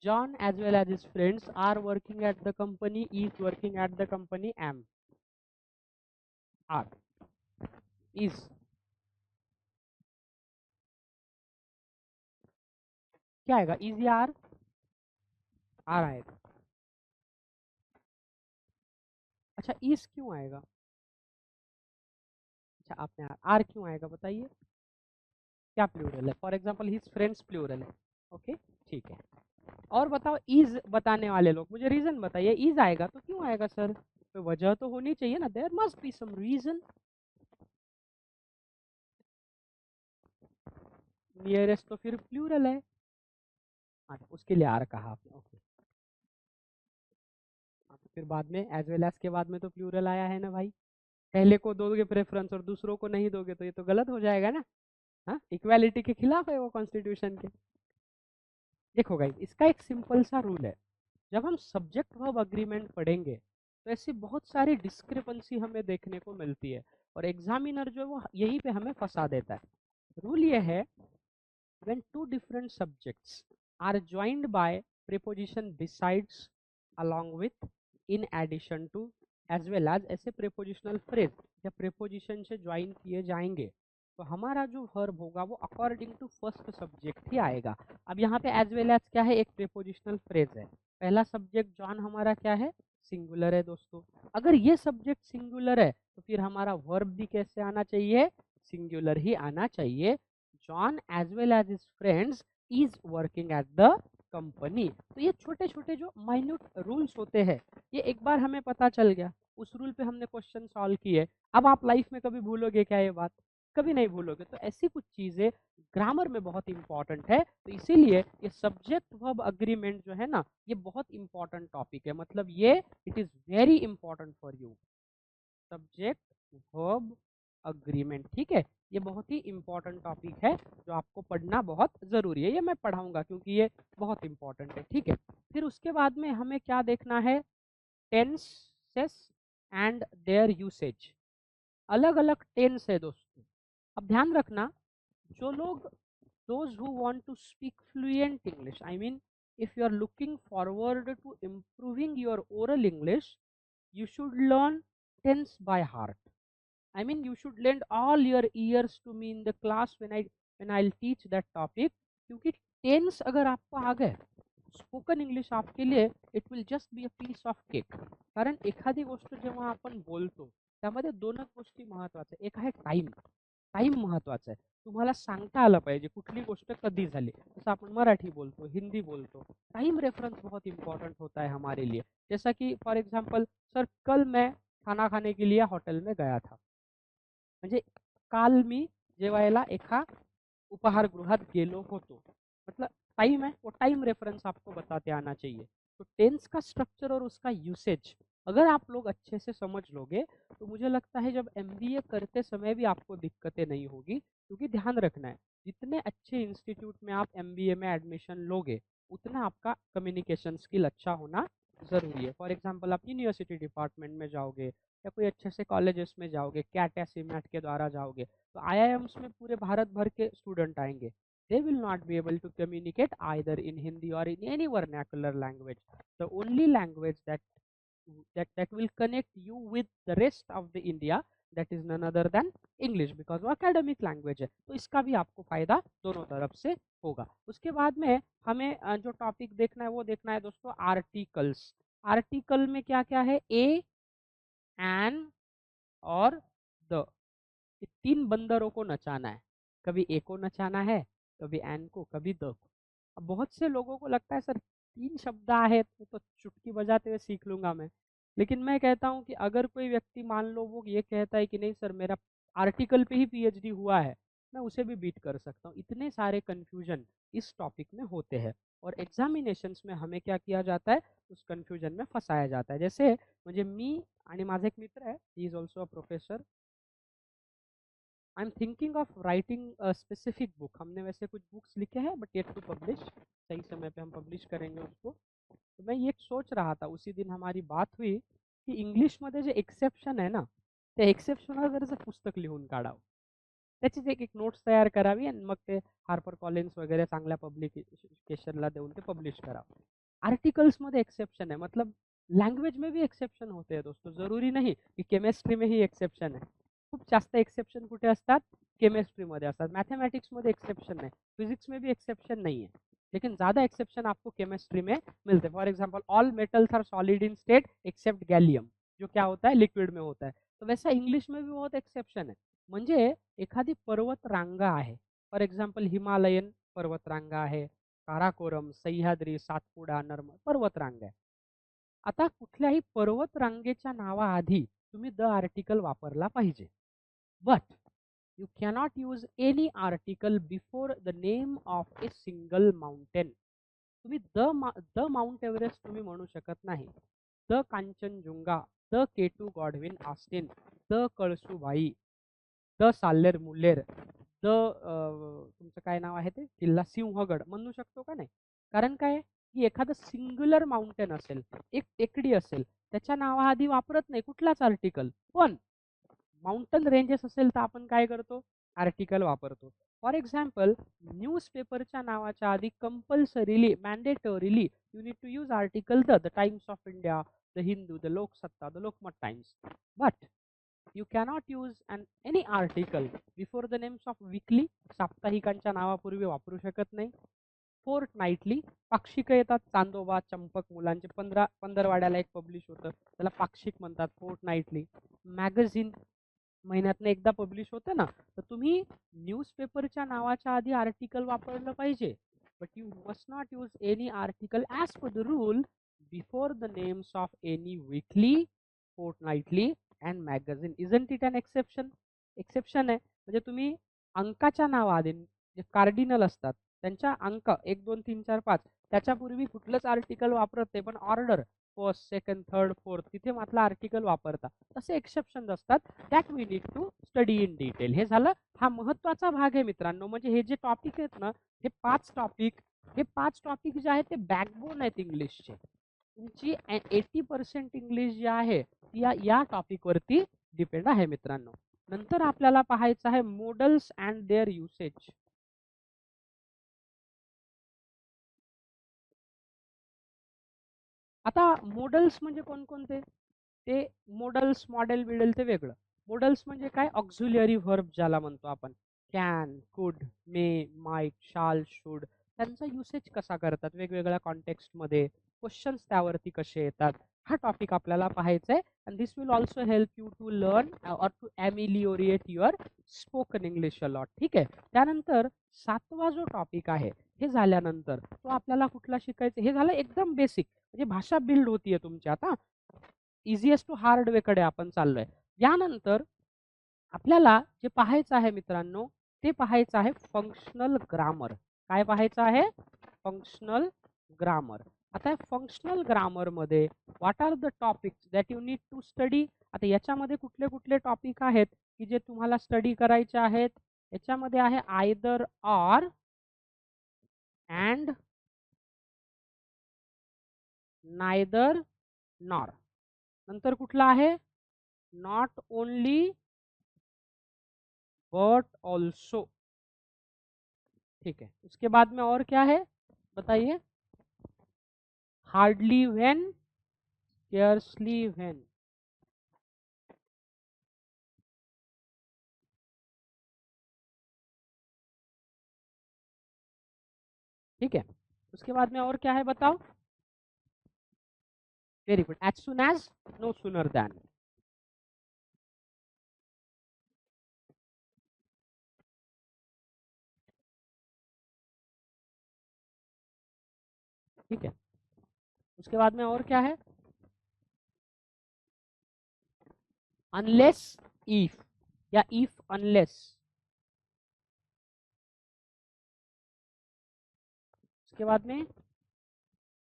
John as well as his friends are working at the company, is working at the company, am, are, is. क्या आएगा? is या आर आएगा। अच्छा, is क्यों आएगा? अच्छा, आपने आर क्यों आएगा बताइए? क्या प्लूरल है? For example his friends plural है। ओके, ठीक है। और बताओ, इज बताने वाले लोग मुझे रीजन बताइए। इज आएगा तो क्यों आएगा सर? तो वजह तो होनी चाहिए ना, there must be some reason. Nearest तो फिर प्लूरल है। हाँ, तो उसके लिए आर कहा आपने। ओके, हाँ, तो फिर बाद में एज वेल एज के बाद में तो प्लूरल आया है ना भाई। पहले को दोगे प्रेफरेंस और दूसरों को नहीं दोगे तो ये तो गलत हो जाएगा ना। हाँ, इक्वालिटी के खिलाफ है वो कॉन्स्टिट्यूशन के। देखो गाइस, इसका एक सिंपल सा रूल है। जब हम सब्जेक्ट वर्ब अग्रीमेंट पढ़ेंगे तो ऐसी बहुत सारी डिस्क्रिपेंसी हमें देखने को मिलती है, और एग्जामिनर जो है वो यहीं पे हमें फंसा देता है। रूल ये है, when two different subjects are joined by preposition besides, along with, in addition to, as well as, ऐसे prepositional phrase जब preposition से ज्वाइन किए जाएंगे तो हमारा जो verb होगा वो अकॉर्डिंग टू फर्स्ट सब्जेक्ट ही आएगा। अब यहाँ पे एज वेल एज क्या है? एक प्रेपोजिशनल फ्रेज है। पहला सब्जेक्ट जॉन हमारा क्या है? सिंगुलर है दोस्तों। अगर ये सब्जेक्ट सिंगुलर है तो फिर हमारा वर्ब भी कैसे आना चाहिए? सिंगुलर ही आना चाहिए। John as well as his friends is working at the company. तो ये छोटे छोटे जो माइन्यूट रूल्स होते हैं, ये एक बार हमें पता चल गया, उस रूल पे हमने क्वेश्चन सॉल्व किए। अब आप लाइफ में कभी भूलोगे क्या ये बात? कभी नहीं भूलोगे। तो ऐसी कुछ चीजें ग्रामर में बहुत इंपॉर्टेंट है, तो इसीलिए ये सब्जेक्ट वर्ब अग्रीमेंट जो है ना, ये बहुत इंपॉर्टेंट टॉपिक है। मतलब ये it is very important for you, subject verb agreement. ठीक है, ये बहुत ही इंपॉर्टेंट टॉपिक है जो आपको पढ़ना बहुत ज़रूरी है। ये मैं पढ़ाऊंगा क्योंकि ये बहुत इंपॉर्टेंट है। ठीक है, फिर उसके बाद में हमें क्या देखना है? Tenses and their usage. अलग अलग टेंस है दोस्तों। अब ध्यान रखना, जो लोग, those who want to speak fluent English, I mean, if you are looking forward to improving your oral English, you should learn tense by heart. I mean, you should lend all your ears to me in the class when I'll teach that topic. क्योंकि टेंस अगर आपको आ गए, स्पोकन इंग्लिश आपके लिए it will just be a piece of cake. कारण एखादी गोष्ट जेव्हा आपण बोलतो त्यामध्ये दोनच गोष्टी महत्वाच्या. एक आहे टाइम. टाइम महत्वाचा आहे. तुम्हाला सांगता आलं पाहिजे कुठली गोष्ट कधी झाली. जसं आपण मराठी बोलतो, हिंदी बोलतो, टाइम रेफरेंस बहुत इंपॉर्टेंट होता है हमारे लिए. जैसा कि फॉर एग्जांपल, सर कल मैं खाना खाने के लिए होटल में गया था. म्हणजे काल मी जेवायला एका उपहारगृहात गेलो होतो. मतलब टाइम है, वो टाइम रेफरेंस आपको बताते आना चाहिए. तो टेंस का स्ट्रक्चर और उसका यूसेज अगर आप लोग अच्छे से समझ लोगे तो मुझे लगता है जब एमबीए करते समय भी आपको दिक्कतें नहीं होगी. क्योंकि ध्यान रखना है, जितने अच्छे इंस्टीट्यूट में आप एमबीए में एडमिशन लोगे उतना आपका कम्युनिकेशन स्किल अच्छा होना ज़रूरी है. फॉर एग्जांपल, आप यूनिवर्सिटी डिपार्टमेंट में जाओगे या कोई अच्छे से कॉलेजेस में जाओगे, कैट या सीमैट के द्वारा जाओगे, तो आईआईएम्स में पूरे भारत भर के स्टूडेंट आएंगे. They will not be able to communicate either in Hindi or in any vernacular language. The only language that will connect you with the rest of the India, that is none other than English, because वो academic language है. तो इसका भी आपको फायदा दोनों तरफ से होगा. उसके बाद में हमें जो टॉपिक देखना है वो देखना है दोस्तों आर्टिकल्स. आर्टिकल में क्या क्या है? ए, एन और द. ये तीन बंदरों को नचाना है. कभी ए को नचाना है, कभी एन को, कभी द को. अब बहुत से लोगों को लगता है सर तीन शब्द है तो चुटकी बजाते हुए सीख लूंगा मैं. लेकिन मैं कहता हूँ कि अगर कोई व्यक्ति मान लो वो ये कहता है कि नहीं सर मेरा आर्टिकल पे ही पीएचडी हुआ है, मैं उसे भी बीट कर सकता हूँ. इतने सारे कन्फ्यूजन इस टॉपिक में होते हैं और एग्जामिनेशंस में हमें क्या किया जाता है? उस कन्फ्यूजन में फंसाया जाता है. जैसे म्हणजे मी आणि माझा एक मित्र है, ही is also a professor. I am thinking of writing a specific book. हमने वैसे कुछ बुक्स लिखे हैं बट येट टू पब्लिश. सही समय पे हम पब्लिश करेंगे उसको. तो मैं ये सोच रहा था, उसी दिन हमारी बात हुई की इंग्लिशमध्ये जे एक्सेप्शन आहे ना, त्या एक्सेप्शनवरचं पुस्तक लिहून काढावं. त्याचीच एक नोट्स तयार करावी आणि मग ते हार्पर कॉलिन्स वगैरे चांगल्या पब्लिकेशनला देऊन ते पब्लिश करावं. आर्टिकल्समध्ये एक्सेप्शन है, मतलब लैंग्वेज में भी एक्सेप्शन होते हैं दोस्तों. जरूरी नहीं की केमिस्ट्री में ही एक्सेप्शन आहे. खूप जास्त एक्सेप्शन कुठे असतात? केमिस्ट्रीमध्ये असतात. मॅथमॅटिक्समध्ये एक्सेप्शन नाही, फिजिक्स में भी एक्सेप्शन नहीं है, लेकिन ज़्यादा एक्सेप्शन आपको केमिस्ट्री में मिलते हैं. For example all metals are solid in state except gallium, जो क्या होता है? लिक्विड में होता है. तो वैसा इंग्लिश में भी बहुत एक्सेप्शन आहे. म्हणजे एखादी पर्वतरांगा आहे, फॉर एक्झाम्पल हिमालयन पर्वतरांगा आहे, काराकोरम, सह्याद्री, सातपुडा, नर्मदा पर्वतरांगा आहे. आता कुठल्याही पर्वतरांगेच्या नावाआधी तुम्ही द आर्टिकल वापरला पाहिजे. But you cannot use any article before the name of a single mountain. तुम्ही द माउंट एव्हरेस्ट तुम्ही म्हणू शकत नाही. The Kanchenjunga, the K two Godwin Austen, the Kalsubai, the Salher Mulher, the तुमचं काय नाव आहे ते किल्ला सिंहगड म्हणू शकतो का नाही? कारण काय की एखादं सिंग्युलर माउंटेन असेल, एक टेकडी असेल, त्याच्या नावाआधी वापरत नाही कुठलाच आर्टिकल. पण माउंटन रेंजेस असेल तर आपण काय करतो? आर्टिकल वापरतो. फॉर एक्झाम्पल न्यूजपेपरच्या नावाच्या आधी compulsorily mandatorily you need to use article the Times of India, the Hindu, the Loksatta, the Lokmat Times. But you cannot use any article before the names of weekly, साप्ताहिकांच्या नावापूर्वी वापरू शकत नाही. फोर्टनाइटली, पाक्षिक येतात, चांदोबा, चंपक, मुलांचे पंधरवाड्याला एक पब्लिश होतं, त्याला पाक्षिक म्हणतात. फोर्टनाइटली. मॅगझिन महिन्यातनं एकदा पब्लिश होतं ना, तर तुम्ही न्यूजपेपरच्या नावाच्या आधी आर्टिकल वापरलं पाहिजे. But you must not use any article as per the rule before the names of any weekly, fortnightly and magazine. Isn't it an exception? Exception आहे. म्हणजे तुम्ही अंकाच्या नावाआधी जे कार्डिनल असतात त्यांच्या अंक 1 2 3 4 5 त्याच्यापूर्वी कुठलंच आर्टिकल वापरत नाही, पण order first, second, third, fourth तिथे मात्र आर्टिकल वापरता. तसे एक्सेप्शन असतात. That we need to study in detail. हे झालं, हा महत्त्वाचा भाग आहे मित्रांनो. म्हणजे हे जे टॉपिक आहेत ना, हे 5 टॉपिक जे आहेत ते बॅकबोन आहेत इंग्लिशचे. तुमची 80% इंग्लिश जी आहे ती या टॉपिकवरती डिपेंड आहे मित्रांनो. नंतर आपल्याला पाहायचं आहे मॉडल्स अँड देअर युसेज. आता मॉडल्स म्हणजे कोणकोणते? ते मॉडल्स, मॉडेल बिडेल ते वेगळं. मॉडल्स म्हणजे काय? ऑक्झिलरी व्हर्ब ज्याला म्हणतो आपण. Can, could, may, might, shall, should. त्यांचा युसेज कसा करतात वेगवेगळ्या कॉन्टेक्स्टमध्ये, क्वेश्चन्स त्यावरती कसे येतात, हा टॉपिक आपल्याला पाहायचा आहे. And this will also help you to learn or to ameliorate your spoken English a lot. ठीक आहे. त्यानंतर 7वा जो टॉपिक आहे, हे झाल्यानंतर तो आपल्याला कुठला शिकायचा? हे झालं एकदम बेसिक, म्हणजे भाषा बिल्ड होतीये तुमची. आता इझिएस्ट टू हार्ड वेकडे आपण चाललोय. यानंतर आपल्याला जे पाहायचं आहे मित्रांनो, ते पाहायचं आहे फंक्शनल ग्रामर. काय पाहायचं आहे? Functional grammar. आता फंक्शनल ग्रामरमध्ये what are the topics that you need to study. आता याच्यामध्ये कुठले कुठले टॉपिक आहेत की जे तुम्हाला स्टडी करायचे आहेत? याच्यामध्ये आहे either or, and, neither, nor. नंतर कुठला आहे? Not only but also. ठीक है. उसके बाद में और क्या है बताइए? Hardly when, scarcely when. ठीक है. उसके बाद में और क्या है बताओ? Very good. As soon as, no sooner than. ठीक है. उसके बाद में और क्या है? अनलेस, इफ, या इफ अनलेस. उसके बाद में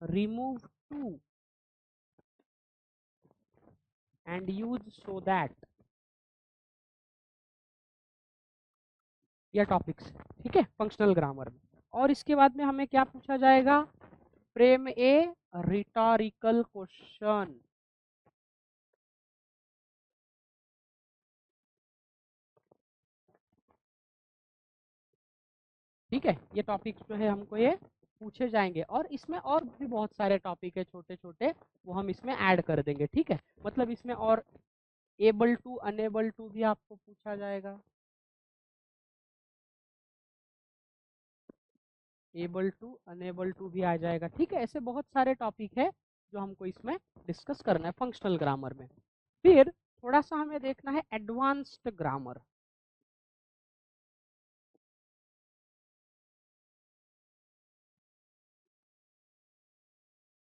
remove to and use so that. या टॉपिक्स. ठीक है, फंक्शनल ग्रामर में. और इसके बाद में हमें क्या पूछा जाएगा? फ्रेम ए रिटोरिकल क्वेश्चन. ठीक है, ये टॉपिक्स जो है हमको ये पूछे जाएंगे, और इसमें और भी बहुत सारे टॉपिक है छोटे छोटे, वो हम इसमें ऐड कर देंगे। ठीक है, मतलब इसमें और एबल टू अनेबल टू भी आपको पूछा जाएगा, एबल टू अनेबल टू भी आ जाएगा। ठीक है, ऐसे बहुत सारे टॉपिक है जो हमको इसमें डिस्कस करना है फंक्शनल ग्रामर में। फिर थोड़ा सा हमें देखना है एडवांस्ड ग्रामर।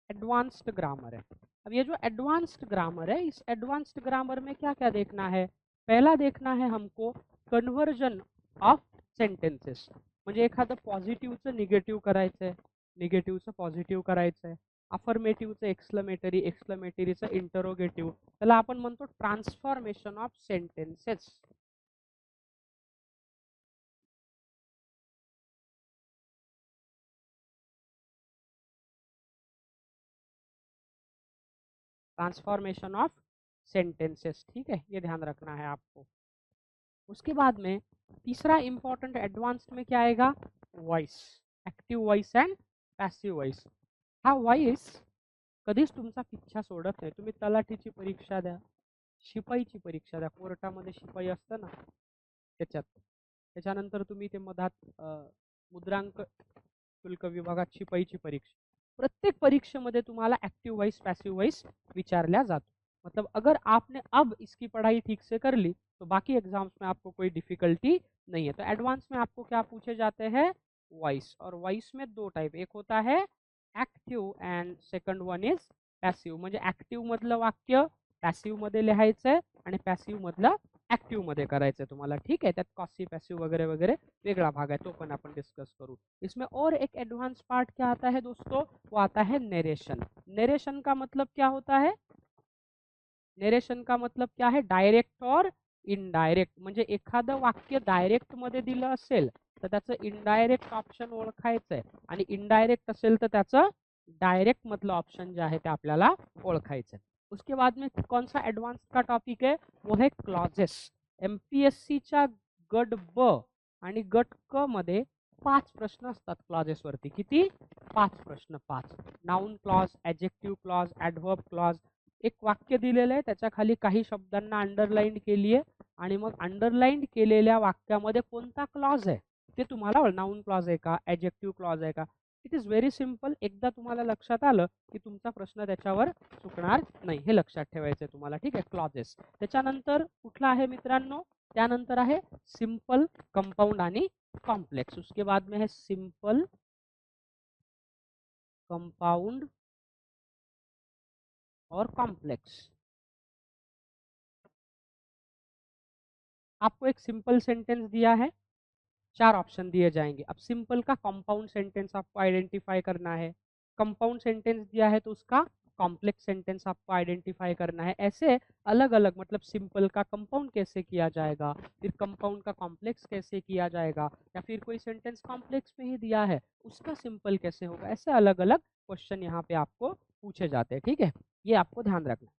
एडवांस्ड ग्रामर है। अब ये जो एडवांस्ड ग्रामर है, इस एडवांस्ड ग्रामर में क्या क्या देखना है? पहला देखना है हमको कन्वर्जन ऑफ सेंटेन्सेस, म्हणजे एखादं पॉझिटिव्हचं निगेटिव्ह करायचं आहे, निगेटिव्हचं पॉझिटिव्ह करायचं आहे, अफर्मेटिव्हचं एक्सक्लेमेटरी, एक्सक्लेमेटरीचं इंटरोगेटिव्ह, त्याला आपण म्हणतो transformation of sentences. Transformation of sentences, ठीक है, ये ध्यान रखना है आपको। उसके बाद में तीसरा इंपॉर्टेंट एडवांस्ड में क्या आएगा? Voice, active voice and passive voice. हा वॉइस कधीच तुमचा पिच्छा सोडत नाही। तुम्ही तलाठीची परीक्षा द्या, शिपाईची परीक्षा द्या, कोर्टामध्ये शिपाई असतं ना त्याच्यात, त्याच्यानंतर तुम्ही ते मधात मुद्रांक शुल्क विभागात शिपाईची परीक्षा, प्रत्येक परीक्षेमध्ये तुम्हाला एक्टिव वॉइस पैसिव वॉइस विचारल्या जातो। मतलब अगर आपने अब इसकी पढ़ाई ठीक से कर ली तो बाकी एग्जाम्स में आपको कोई डिफिकल्टी नहीं है। तो एडवांस में आपको क्या पूछे जाते हैं? वॉइस। और वॉइस में दो टाइप, एक होता है active and second one is passive. म्हणजे ऍक्टिव्ह मधलं वाक्य पॅसिव्ह मध्ये लिहायचंय आणि पॅसिव्ह मधलं ऍक्टिव्ह मध्ये करायचंय तुम्हाला। ठीक है, त्यात कॉसी पॅसिव्ह वगैरह वगैरह वेगळा भाग है, तो पण आपण डिस्कस करू। इसमें और एक एडवांस पार्ट क्या आता है दोस्तों? वो आता है नरेशन। नरेशन का मतलब क्या होता है? नरेशन का मतलब क्या है? डायरेक्ट और इनडायरेक्ट। म्हणजे एखादं वाक्य डायरेक्ट मध्ये दिलं असेल तर त्याचं इनडायरेक्ट ऑप्शन ओळखायचंय, आणि इनडायरेक्ट असेल तर त्याचं डायरेक्ट मधलं ऑप्शन जे आहे ते आपल्याला ओळखायचंय। उसके बाद में कौन सा एडवांस का टॉपिक है? वो है क्लॉजेस। एमपीएससीच्या गट ब आणि गट क मध्ये 5 प्रश्न असतात क्लॉजेस वरती। किती? 5 प्रश्न, 5। Noun clause, adjective clause, adverb clause. एक वाक्य दिलेलं आहे, त्याच्या खाली काही शब्दांना अंडरलाईन केली आहे, आणि मग अंडरलाईन केलेल्या वाक्यामध्ये कोणता क्लॉज आहे ते तुम्हाला, नाउन क्लॉज आहे का, ॲडजेक्टिव्ह क्लॉज आहे का। It is very simple. एकदा तुम्हाला लक्षात आलं की तुमचा प्रश्न त्याच्यावर चुकणार नाही, हे लक्षात ठेवायचं आहे तुम्हाला। ठीक आहे, क्लॉजेस। त्याच्यानंतर कुठला आहे मित्रांनो? त्यानंतर आहे सिंपल, कंपाऊंड आणि कॉम्प्लेक्स। उसके बाद में है सिंपल, कंपाउंड और कॉम्प्लेक्स। आपको एक सिंपल सेंटेंस दिया है, 4 ऑप्शन दिए जाएंगे। अब सिंपल का कंपाउंड सेंटेंस आपको आइडेंटिफाई करना है, कंपाउंड सेंटेंस दिया है तो उसका कॉम्प्लेक्स सेंटेंस आपको आइडेंटिफाई करना है। ऐसे अलग अलग, मतलब सिंपल का कंपाउंड कैसे किया जाएगा, फिर कंपाउंड का कॉम्प्लेक्स कैसे किया जाएगा, या फिर कोई सेंटेंस कॉम्प्लेक्स में ही दिया है उसका सिंपल कैसे होगा। ऐसे अलग अलग क्वेश्चन यहाँ पे आपको पूछे जाते हैं। ठीक है, ये आपको ध्यान रखना है,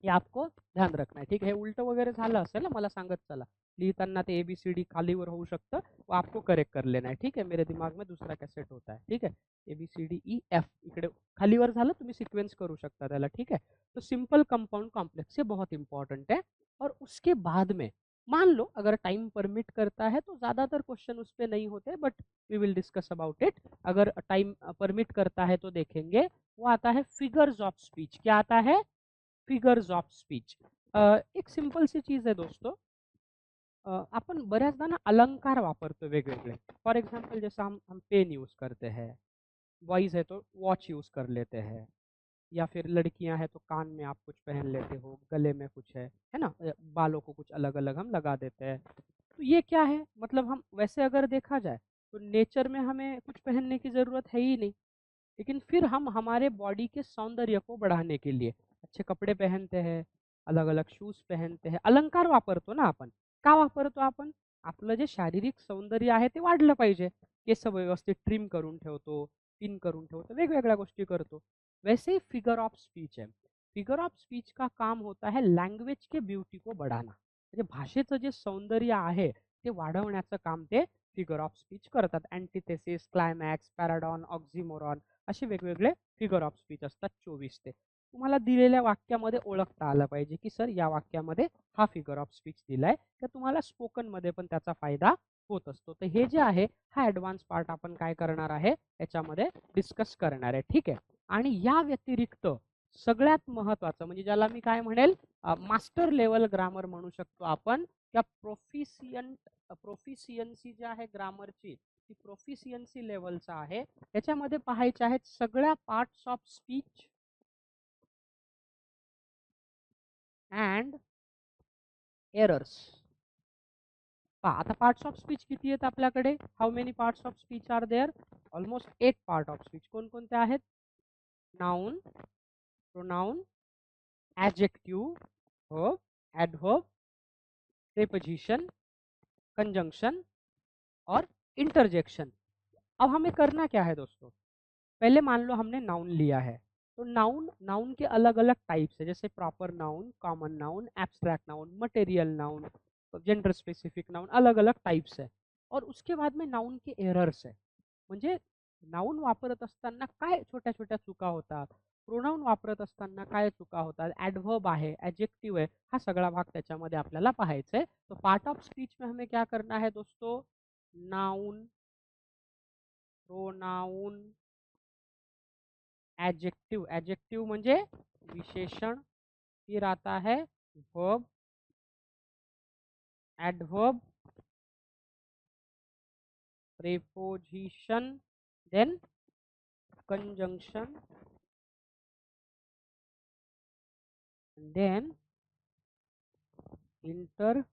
हे आपको ध्यान रखना है। ठीक है, उलट वगैरह झालं असेल ना, मला सांगत चला। लिहिताना ते ABCD खालीवर होऊ शकतं, वो आपको करेक्ट कर लेना है। ठीक है, मेरे दिमाग में दूसरा कैसेट होता है। ठीक है, ABCDEF इकडे खालीवर झालं, तुम्ही सिक्वेन्स करू शकता त्याला। ठीक है, तो सिंपल, कंपाउंड, कॉम्प्लेक्स, ये बहुत इंपॉर्टेंट है। और उसके बाद में मान लो अगर टाइम परमिट करता है तो ज़्यादातर क्वेश्चन उस पर नहीं होते, but we will discuss about it. अगर टाइम परमिट करता है तो देखेंगे। वो आता है फिगर्स ऑफ स्पीच। क्या आता है? Figures of speech. एक सिंपल सी चीज़ है दोस्तों, अपन बऱ्याचदा ना अलंकार वापरतो वेगवेगळे। फॉर एग्जांपल जैसे हम पेन यूज़ करते हैं, बॉयज़ है तो वॉच यूज़ कर लेते हैं, या फिर लड़कियां हैं तो कान में आप कुछ पहन लेते हो, गले में कुछ है ना, बालों को कुछ अलग अलग हम लगा देते हैं। तो ये क्या है? मतलब हम वैसे अगर देखा जाए तो नेचर में हमें कुछ पहनने की ज़रूरत है ही नहीं, लेकिन फिर हम हमारे बॉडी के सौंदर्य को बढ़ाने के लिए अच्छे कपडे पहनते हैं, अलग अलग शूज पहनते हैं, अलंकार वापरतो ना आपण। का वापरतो आपण? आपलं जे शारीरिक सौंदर्य आहे ते वाढलं पाहिजे। केस व्यवस्थित ट्रिम करून ठेवतो, पिन करून ठेवतो, वेगवेगळ्या गोष्टी करतो। वैसे ही फिगर ऑफ स्पीच है। फिगर ऑफ स्पीच का काम होता है लैंग्वेज के ब्यूटी को बढ़ाना। म्हणजे भाषेचं जे सौंदर्य आहे ते वाढवण्याचं काम ते फिगर ऑफ स्पीच करतात. अँटिथेसिस, क्लायमॅक्स, पॅराडॉन, ऑक्झिमोरॉन असे वेगवेगळे फिगर ऑफ स्पीच असतात 24 ते. तुम्हाला दिलेल्या वाक्यामध्ये ओळखता आलं पाहिजे की सर या वाक्यामध्ये हा फिगर ऑफ स्पीच दिलाय, तर तुम्हाला स्पोकनमध्ये पण त्याचा फायदा होत असतो. तर हे जे आहे हा ॲडव्हान्स पार्ट आपण काय करणार आहे याच्यामध्ये डिस्कस करणार आहे. ठीक आहे. आणि या व्यतिरिक्त सगळ्यात महत्त्वाचं म्हणजे ज्याला मी काय म्हणेल मास्टर लेवल ग्रामर म्हणू शकतो आपण, त्या प्रोफिशियन्सी जी आहे ग्रामरची ती प्रोफिशियन्सी लेवलचा आहे. त्याच्यामध्ये पाहायचे आहेत सगळ्या parts of speech and errors. आता पार्ट्स ऑफ स्पीच किती आहेत आपल्याकडे? How many parts of speech are there? Almost 8 part of speech. कोणकोणते आहेत? Noun, pronoun, adjective, verb, adverb, preposition, conjunction और इंटरजेक्शन. अब हमें करना क्या है दोस्तों? पहले मान लो हमने नाउन लिया है, तो नाउन के अलग अलग टाइप्स है, जैसे proper noun, common noun, abstract noun, material noun, gender specific noun, अलग अलग टाइप्स है. और उसके बाद में नाउन के एरर्स है. म्हणजे नाउन वापरत असताना काय छोट्या छोट्या चुका होतात, प्रोनाउन वापरत असताना काय चुका होतात, ॲडव्हर्ब आहे, ॲडजेक्टिव्ह आहे, हा सगळा भाग त्याच्यामध्ये आपल्याला पाहायचा आहे. तो पार्ट ऑफ स्पीच में हमें क्या करना है दोस्तों? Noun, pronoun, adjective. एडजेक्टिव म्हणजे विशेषण. फिर आता है verb, adverb, preposition, then conjunction, then interjection.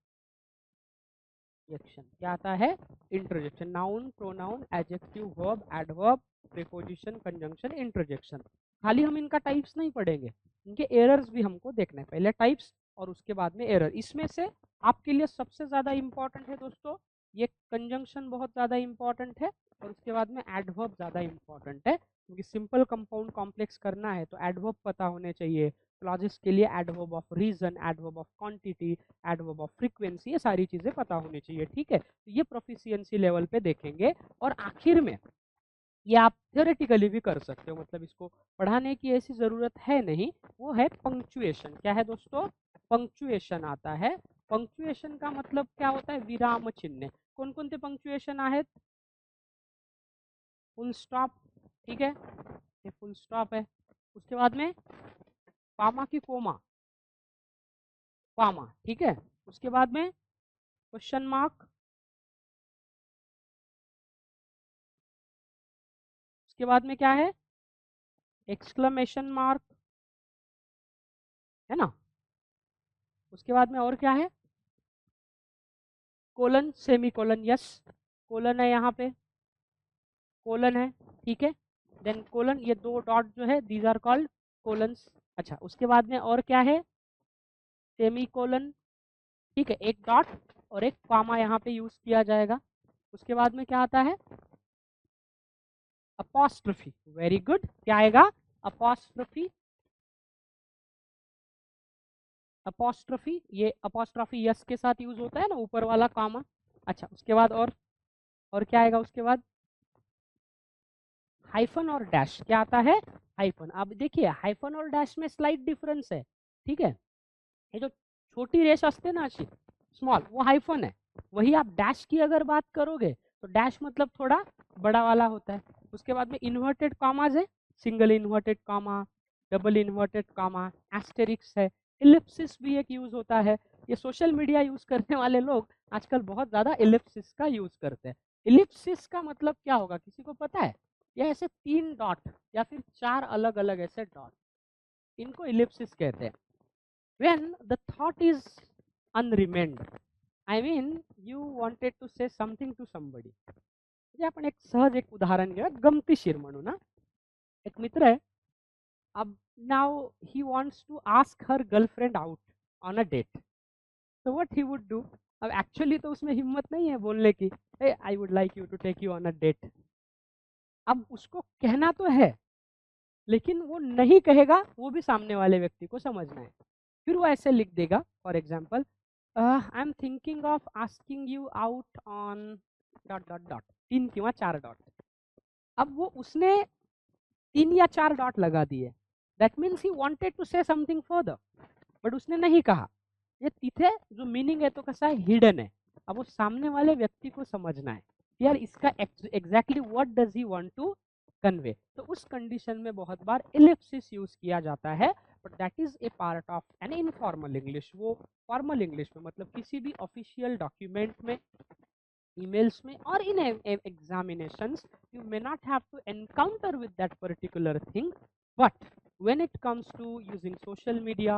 क्या आता है? Interjection. Noun, pronoun, adjective, verb, adverb, preposition, conjunction, interjection. खाली हम इनका टाइप्स नहीं पढ़ेंगे, इनके एरर्स भी हमको देखना है. पहले टाइप्स और उसके बाद में एरर. इसमें से आपके लिए सबसे ज़्यादा इम्पॉर्टेंट है दोस्तों ये कंजंक्शन, बहुत ज़्यादा इम्पॉर्टेंट है, और उसके बाद में एडवर्ब ज़्यादा इम्पॉर्टेंट है, क्योंकि सिंपल कंपाउंड कॉम्प्लेक्स करना है तो एडवर्ब पता होने चाहिए. क्लॉजेस के लिए adverb of reason, adverb of quantity, adverb of frequency, ये सारी चीज़ें पता होनी चाहिए. ठीक है, तो ये प्रोफिशिएंसी लेवल पे देखेंगे. और आखिर में ये आप थियोरेटिकली भी कर सकते हो, मतलब इसको पढ़ाने की ऐसी ज़रूरत है नहीं. वो है पंक्चुएशन. क्या है दोस्तों? पंक्चुएशन आता है. पंक्चुएशन का मतलब क्या होता है? विराम चिन्ह. कौन कौन से पंक्चुएशन आहेत? Full stop. ठीक है, ये फुल स्टॉप है. उसके बाद में कामा की कोमा, कामा. ठीक है, उसके बाद में क्वेश्चन मार्क, उसके बाद में क्या है? एक्सक्लेमेशन मार्क, है ना. उसके बाद में और क्या है? Colon, semi colon. Yes, colon है यहाँ पे, कोलन है. ठीक है, देन कोलन, ये दो डॉट जो है दीज आर कॉल्ड कोलन्स. अच्छा, उसके बाद में और क्या है? Semi colon. ठीक है, एक डॉट और एक कॉमा यहाँ पे यूज किया जाएगा. उसके बाद में क्या आता है? अपॉस्ट्रोफी. Very good. क्या आएगा? अपॉस्ट्रोफी. अपॉस्ट्रोफी, ये अपॉस्ट्रोफी यस के साथ यूज होता है ना, ऊपर वाला कॉमा. अच्छा, उसके बाद और क्या आएगा उसके बाद? हाइफन और डैश. क्या आता है? हाइफन. अब देखिए हाइफन और डैश में स्लाइट डिफरेंस है. ठीक है, ये जो छोटी रेश असते ना अशी स्मॉल, वो हाइफन है. वही आप डैश की अगर बात करोगे तो डैश मतलब थोड़ा बड़ा वाला होता है. उसके बाद में इन्वर्टेड कॉमाज है, single inverted comma, double inverted comma, asterisk है, इलिप्सिस भी एक यूज होता है. ये सोशल मीडिया यूज करने वाले लोग आजकल बहुत ज़्यादा इलिप्सिस का यूज करते हैं. इलिप्सिस का मतलब क्या होगा, किसी को पता है? ये ऐसे 3 डॉट या फिर 4 अलग अलग ऐसे डॉट, इनको इलिप्सिस कहते हैं. When the thought is unremained, I mean you wanted to say something to somebody. म्हणजे आपण एक सहज एक उदाहरण घेऊया, गमतीशीर म्हणू ना. एक मित्र आहे, अब now he wants to ask her girlfriend out on a date. तो व्हाट ही वुड डू? अब एक्चुअली तो उसमें हिम्मत नहीं है बोलने की, hey, I would like you to take you on a date. अब उसको कहना तो है, लेकिन वो नहीं कहेगा, वो भी सामने वाले व्यक्ति को समझना है. फिर वो ऐसे लिख देगा, for example, I am thinking of asking you out on dot dot dot, 3 किंवा 4 डॉट. अब वो उसने 3 या 4 डॉट लगा दिए. That means he wanted to say something further, but उसने नहीं कहा. ये तिथे जो मीनिंग है तो कैसा है, हिडन है. अब वो सामने वाले व्यक्ति को समझना है यार इसका exactly what does he want to convey. तो उस कंडीशन में बहुत बार इलिप्सिस यूज किया जाता है, but that is a part of an informal English. वो फॉर्मल इंग्लिश में मतलब किसी भी ऑफिशियल डॉक्यूमेंट में, emails में, or in examinations you may not have to encounter with that particular thing, but when it comes to using social media,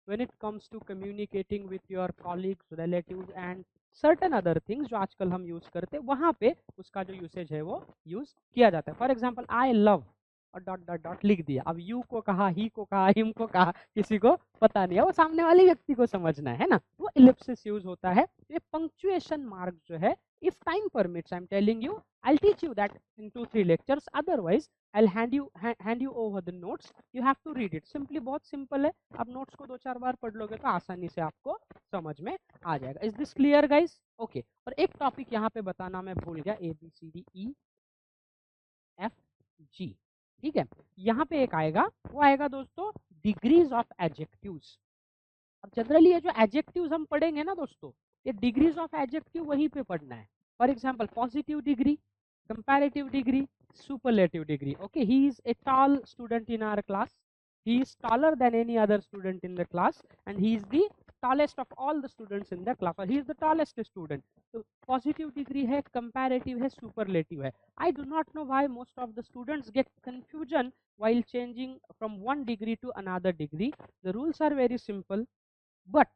when it comes to communicating with your colleagues, relatives and certain other things जो आजकल हम यूज करते हैं, वहां पे उसका जो यूसेज है वो यूज किया जाता है. फॉर एग्जाम्पल आई लव और डॉट डॉट डॉट लिख दिया. अब यू को कहा, ही को कहा, हिम को कहा, किसी को पता नहीं है, वो सामने वाले व्यक्ति को समझना है ना, वो इलिप्सिस यूज होता है. ये पंक्चुएशन मार्क जो है, if time permits, I'm telling you, I'll teach you that in 2-3 lectures. Otherwise I'll hand you over the notes. You have to read it. Simply बहुत simple है. आप notes को 2-4 बार पढ़ लोगे तो आसानी से आपको समझ में आ जाएगा. Is this clear guys? Okay. और एक टॉपिक यहाँ पे बताना मैं भूल गया, ABCDEFG. ठीक है. यहाँ पे एक आएगा, वो आएगा दोस्तों डिग्रीज ऑफ एडजेक्टिव्स. अब जनरली ये जो एडजेक्टिव्स हम पढ़ेंगे ना दोस्तों, ये डिग्रीज ऑफ एडजेक्टिव वहीं पे पढ़ना है. For example positive degree, comparative degree, superlative degree. Okay, he is a tall student in our class, he is taller than any other student in the class, and he is the tallest of all the students in the class, or he is the tallest student. So positive degree है, comparative है, superlative है. I do not know why most of the students get confusion while changing from one degree to another degree. The rules are very simple, but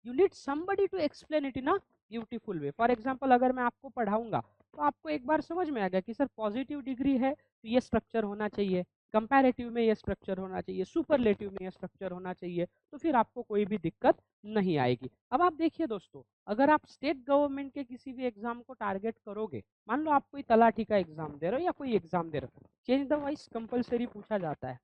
you need somebody to explain it in a beautiful way. For example, अगर मैं आपको पढ़ाऊंगा तो आपको एक बार समझ में आ गया कि सर पॉजिटिव डिग्री है तो ये स्ट्रक्चर होना चाहिए, कंपैरेटिव में ये स्ट्रक्चर होना चाहिए, सुपरलेटिव में ये स्ट्रक्चर होना चाहिए, तो फिर आपको कोई भी दिक्कत नहीं आएगी. अब आप देखिए दोस्तों, अगर आप स्टेट गवर्नमेंट के किसी भी एग्जाम को टारगेट करोगे, मान लो आप कोई तलाठी का एग्जाम दे रहे हो या कोई एग्जाम दे रहे हो, चेंज द वॉइस कंपलसरी पूछा जाता है.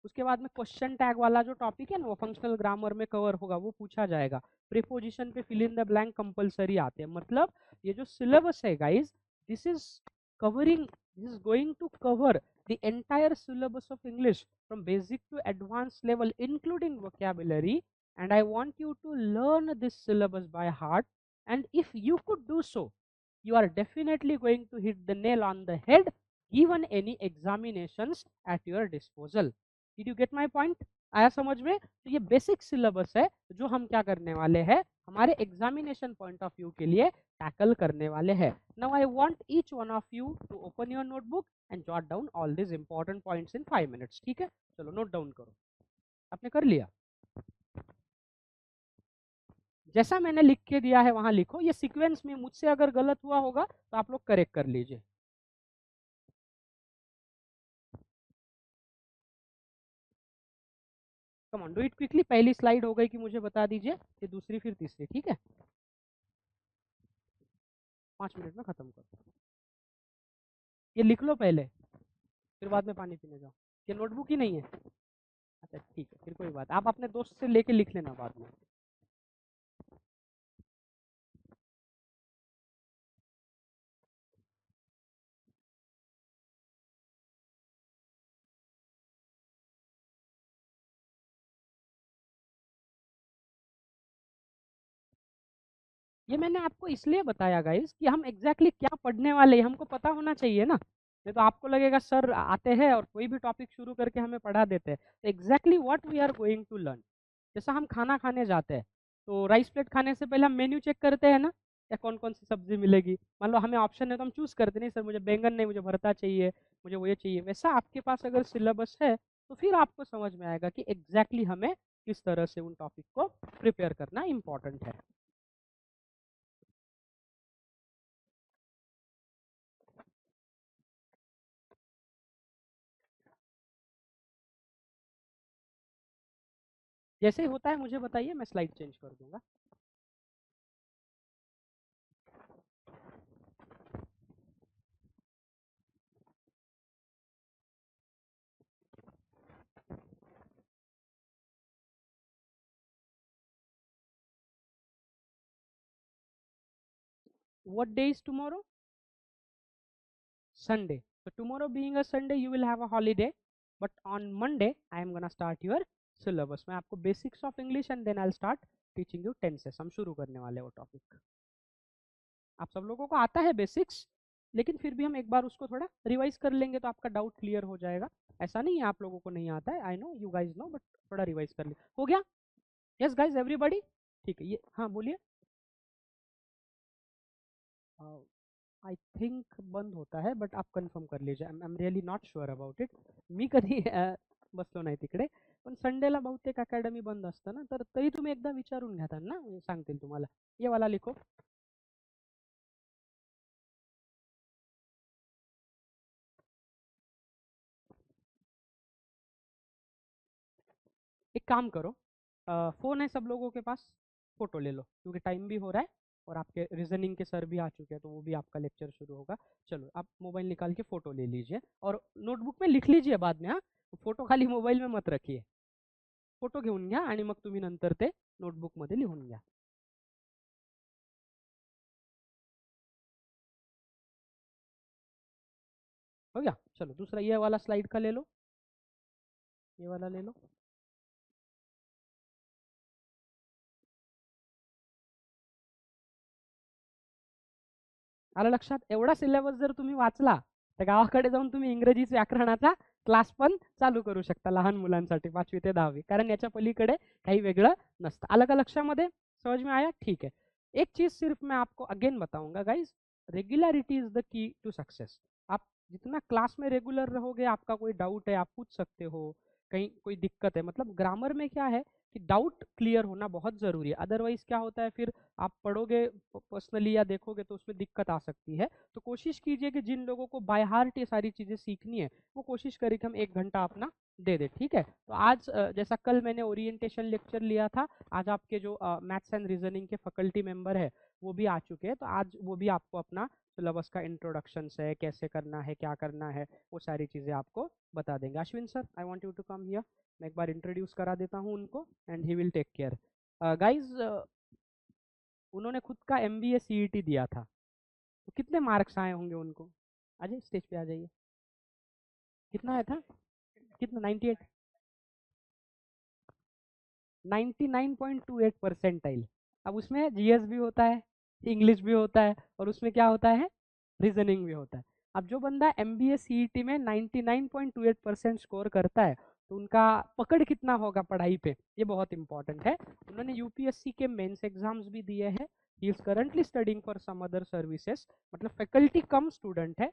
उसके बाद में क्वेश्चन टैग वाला जो टॉपिक है ना, वो फंक्शनल ग्रामर में कवर होगा, वो पूछा जाएगा. प्रीपोजिशन पे fill in the blank compulsory आते हैं. मतलब ये जो सिलेबस है guys, this is covering, this is going to cover the entire syllabus of English from basic to advance level including vocabulary. and I want you to learn this syllabus by heart, and if you could do so, you are definitely going to hit the nail on the head given any examinations at your disposal. Did you get my point? आया समझ में? तो ये बेसिक सिलेबस है जो हम क्या करने वाले हैं, हमारे एग्जामिनेशन पॉइंट ऑफ व्यू के लिए टैकल करने वाले हैं. Now I want each one of you to open your notebook and jot down all this important points in 5 minutes. ठीक है, चलो नोट डाउन करो. आपने कर लिया? जैसा मैंने लिख के दिया है वहां लिखो. ये सीक्वेंस में मुझसे अगर गलत हुआ होगा तो आप लोग करेक्ट कर लीजिए. Come on, do it quickly. पहली स्लाइड हो गई कि मुझे बता दीजिए, ये दूसरी फिर तीसरी. ठीक है, 5 मिनट में खत्म करो. ये लिख लो पहले, फिर बाद में पानी पीने जाओ. ये नोटबुक ही नहीं है? अच्छा ठीक है, फिर कोई बात, आप अपने दोस्त से लेके लिख लेना बाद में. ये मैंने आपको इसलिए बताया गाइस कि हम एग्जैक्टली क्या पढ़ने वाले हैं हमको पता होना चाहिए ना. नहीं तो आपको लगेगा सर आते हैं और कोई भी टॉपिक शुरू करके हमें पढ़ा देते हैं. तो exactly what we are going to learn. जैसा हम खाना खाने जाते हैं तो राइस प्लेट खाने से पहले हम मेन्यू चेक करते हैं ना, या कौन कौन सी सब्जी मिलेगी. मान लो हमें ऑप्शन है तो हम चूज करते नहीं, सर मुझे बैंगन नहीं, मुझे भरता चाहिए, मुझे वो ये चाहिए. वैसा आपके पास अगर सिलेबस है तो फिर आपको समझ में आएगा कि एग्जैक्टली हमें किस तरह से उन टॉपिक को प्रिपेयर करना इंपॉर्टेंट है. जैसे ही होता है मुझे बताइए, मैं स्लाइड चेंज कर दूंगा. what day is tomorrow? Sunday. So tomorrow being a Sunday, you will have a holiday, but on Monday I am gonna start your syllabus. मैं आपको basics of English and then I'll start teaching you tenses. हम शुरू करने वाले वो topic. आप सब लोगों को आता है बेसिक्स, लेकिन फिर भी हम एक बार उसको थोड़ा रिवाइज कर लेंगे तो आपका डाउट क्लियर हो जाएगा. ऐसा नहीं है आप लोगों को नहीं आता है, I know you guys know, but थोड़ा रिवाइज कर ले. हो गया? Yes guys everybody? ठीक है. ये हाँ बोलिए. आय थिंक बंद होता है, बट आप कन्फर्म कर लीजिए. I am really not sure about it. मी कधी बसलो नाही तिकडे, पण संडेला बहुतेक अकॅडमी बंद असतं ना, तर तरी तुम्ही एकदा विचारून घ्या त्यांना, सांगतील तुम्हाला. ये वाला लिखो. एक काम करो, फ़ोन है सब लोगों के पास, फ़ोटो ले लो क्योंकि टाइम भी हो रहा है और आपके रीजनिंग के सर भी आ चुके हैं, तो वो भी आपका लेक्चर शुरू होगा. चलो आप मोबाईल निकाल के फ़ोटो ले लीजिए और नोटबुक में लिख लीजिए बाद में. हां, फोटो खाली मोबाईल में मत रखिए. फोटो घेऊन घ्या आणि मग तुम्ही नंतर ते नोटबुकमध्ये लिहून घ्या. हो गया? चलो दूसरा ये वाला स्लाइड का ले लो, ये वाला ले लो. आलं लक्षात? एवढा सिलेबस जर तुम्ही वाचला तर गावाकडे जाऊन तुम्ही इंग्रजी व्याकरणाचा क्लास पण चालू करू शकता लहान मुलांसाठी 5वी ते 10वी, कारण याच्या पलीकडे काही वेगळं नसतं. आलं का लक्षामध्ये? समझ में आया? ठीक है. एक चीज सिर्फ मैं आपको अगेन बताऊंगा guys, regularity is the key to success. आप जितना क्लास में रेगुलर रहोगे, आपका कोई डाउट है आप पूछ सकते हो, कहीं कोई दिक्कत है, मतलब ग्रामर में क्या है कि डाउट क्लियर होना बहुत ज़रूरी है. अदरवाइज क्या होता है, फिर आप पढ़ोगे पर्सनली या देखोगे तो उसमें दिक्कत आ सकती है. तो कोशिश कीजिए कि जिन लोगों को बाय हार्ट ये सारी चीज़ें सीखनी है, वो कोशिश करें कि हम 1 घंटा अपना दे दें. ठीक है? तो आज जैसा कल मैंने ओरिएंटेशन लेक्चर लिया था, आज आपके जो मैथ्स एंड रीजनिंग के फैकल्टी मेंबर है वो भी आ चुके हैं, तो आज वो भी आपको अपना सिलेबस का इंट्रोडक्शन है, कैसे करना है, क्या करना है, वो सारी चीज़ें आपको बता देंगे. Ashwin sir, I want you to come here. मैं एक बार इंट्रोड्यूस करा देता हूँ उनको and he will take care. Guys, उन्होंने खुद का MBA CET दिया था, तो कितने मार्क्स आए होंगे उनको? आ जाइए, स्टेज पे आ जाइए. कितना आया था? कितना? 98? 99.28 परसेंटाइल. अब उसमें GS भी होता है, इंग्लिश भी होता है, और उसमें क्या होता है, रीजनिंग भी होता है. अब जो बंदा MBA CET में 99.28% स्कोर करता है, तो उनका पकड़ कितना होगा पढ़ाई पे, ये बहुत इंपॉर्टेंट है. उन्होंने UPSC के मेंस एग्जाम्स भी दिए हैं. He is currently studying for some other services, मतलब फैकल्टी कम स्टूडेंट है,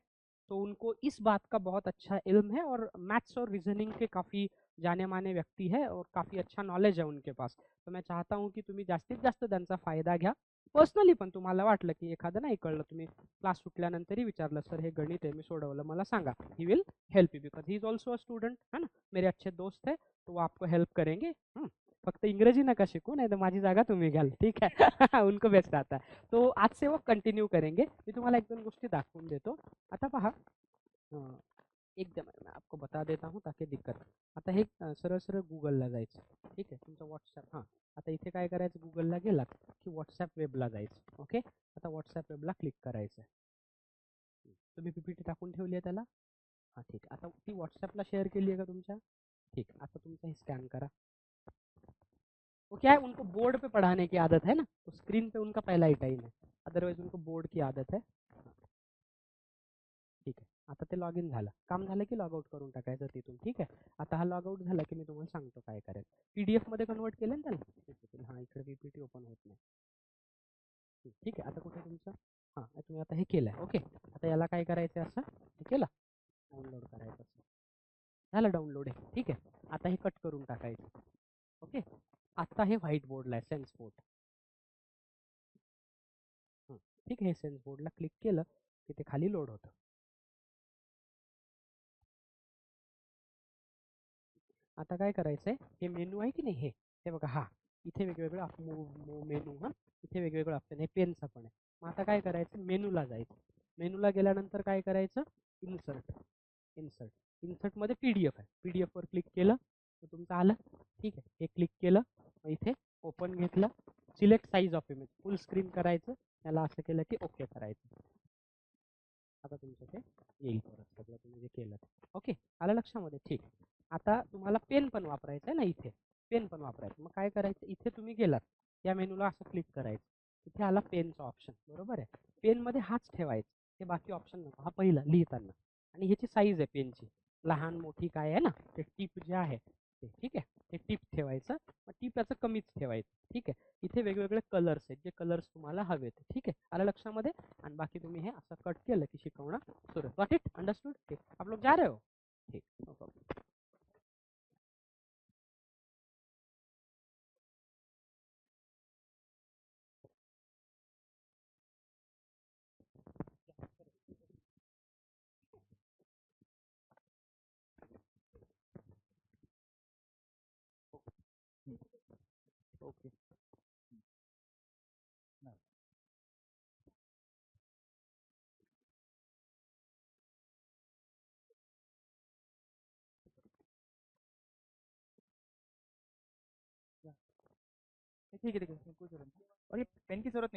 तो उनको इस बात का बहुत अच्छा इल्म है, और मैथ्स और रीजनिंग के काफ़ी जाने माने व्यक्ती है और काफ़ी अच्छा नॉलेज आहे उनके पास. तर मैं चाहता हूँ की तुम्ही जास्तीत जास्त त्यांचा फायदा घ्या. पर्सनली पण तुम्हाला वाटलं की एखादं नाही कळलं, तुम्ही क्लास सुटल्यानंतरही विचारलं, सर हे गणित आहे मी सोडवलं मला सांगा, he will help you because he is also a student, है ना, मेरे अच्छे दोस्त है, तो वो आपको हेल्प करेंगे. फक्त इंग्रजी नका शिकू, नाही तर माझी जागा तुम्ही घ्याल. ठीक है? उनको बेस्ट आता है. तो आज से वो कंटिन्यू करेंगे. मी तुम्हाला एक दोन गोष्टी दाखवून देतो. आता पहा, एकदम मैं आपको बता देता हूँ ताकि दिक्कत. आता हे सरळ सरळ गुगलला जायचं. ठीक आहे? तुमचं व्हॉट्सॲप, हां, आता इथे काय करायचं, गुगलला गेलात की व्हॉट्सॲप वेबला जायचं. ओके? आता व्हॉट्सॲप वेबला क्लिक करायचं. तुम्ही PPT टाकून ठेवली आहे त्याला? हां, ठीक. आता ती व्हॉट्सॲपला शेअर केली आहे का तुमच्या? ठीक. आता तुमचं हे स्कॅन करा. वो क्या है, उनको बोर्ड पे पढ़ाने की आदत है ना, तो स्क्रीन पे उनका पहला ही टाइम है, अदरवाइज उनको बोर्ड की आदत है. ठीक आहे. आता ते लॉग इन झालं, काम झालं की लॉग आउट करून टाकायचं तिथून. ठीक आहे? आता हा लॉग आउट झाला की मी तुम्हाला सांगतो काय करायचं. PDF मध्ये कन्वर्ट केलं ना त्याला? हां, इकडे PPT ओपन होत नाही. ठीक आहे. आता कुठे तुमचं, हां, तुम्ही आता हे केलं आहे. ओके. आता याला काय करायचं, असं हे केलं, डाउनलोड करायचं. असं झालं डाउनलोड आहे. ठीक आहे? आता हे कट करून टाकायचं. ओके. आता हे व्हाईट बोर्डला आहे, सेन्स बोर्ड. ठीक आहे? सेन्स बोर्डला क्लिक केलं की ते खाली लोड होतं. आता काय करायचंय, हे मेनू आहे की नाही, हे बघा, हा इथे वेगवेगळं मेनू, हा इथे वेगवेगळं ऑप्शन आहे, पेनचा पण आहे. मग आता काय करायचं, मेनूला जायचं. मेनूला गेल्यानंतर काय करायचं, इन्सर्ट. इन्सर्टमध्ये PDF आहे, PDF वर क्लिक केलं तर तुमचं आलं. ठीक आहे? हे क्लिक केलं, मग इथे ओपन घेतलं, select size of image, full screen करायचं. याला असं केलं की ओके करायचं. आता तुमचं ते येईल परत सगळं तुम्ही जे केलं. ओके, आलं लक्षामध्ये? ठीक. आता तुम्हाला पेन पण वापरायचं आहे ना, इथे पेन पण वापरायचं. मग काय करायचं, इथे तुम्ही गेलात या मेनूला असं क्लिक करायचं. इथे आला पेनचा ऑप्शन, बरोबर आहे. पेनमध्ये हाच ठेवायचा, हे बाकी ऑप्शन नको. हा पहिला लिहिताना. आणि ह्याची साईज आहे पेनची, लहान मोठी काय आहे ना, ते टिप जे आहे ते, ठीक आहे. ते टिप ठेवायचं, मग टिप याचं कमीच ठेवायचं, ठीक आहे. इथे वेगवेगळे कलर्स आहेत, जे कलर्स तुम्हाला हवेत, ठीक आहे. आलं लक्षामध्ये? आणि बाकी तुम्ही हे असं कट केलं की शिकवणं सुरू. Got it? अंडरस्टूड? ठीक. आप लोग जा रहे हो? ठीक, नो प्रॉब्लम. ओके. ठीक है, ठीक है, कुछ और ये पेन की जरूरत नहीं है।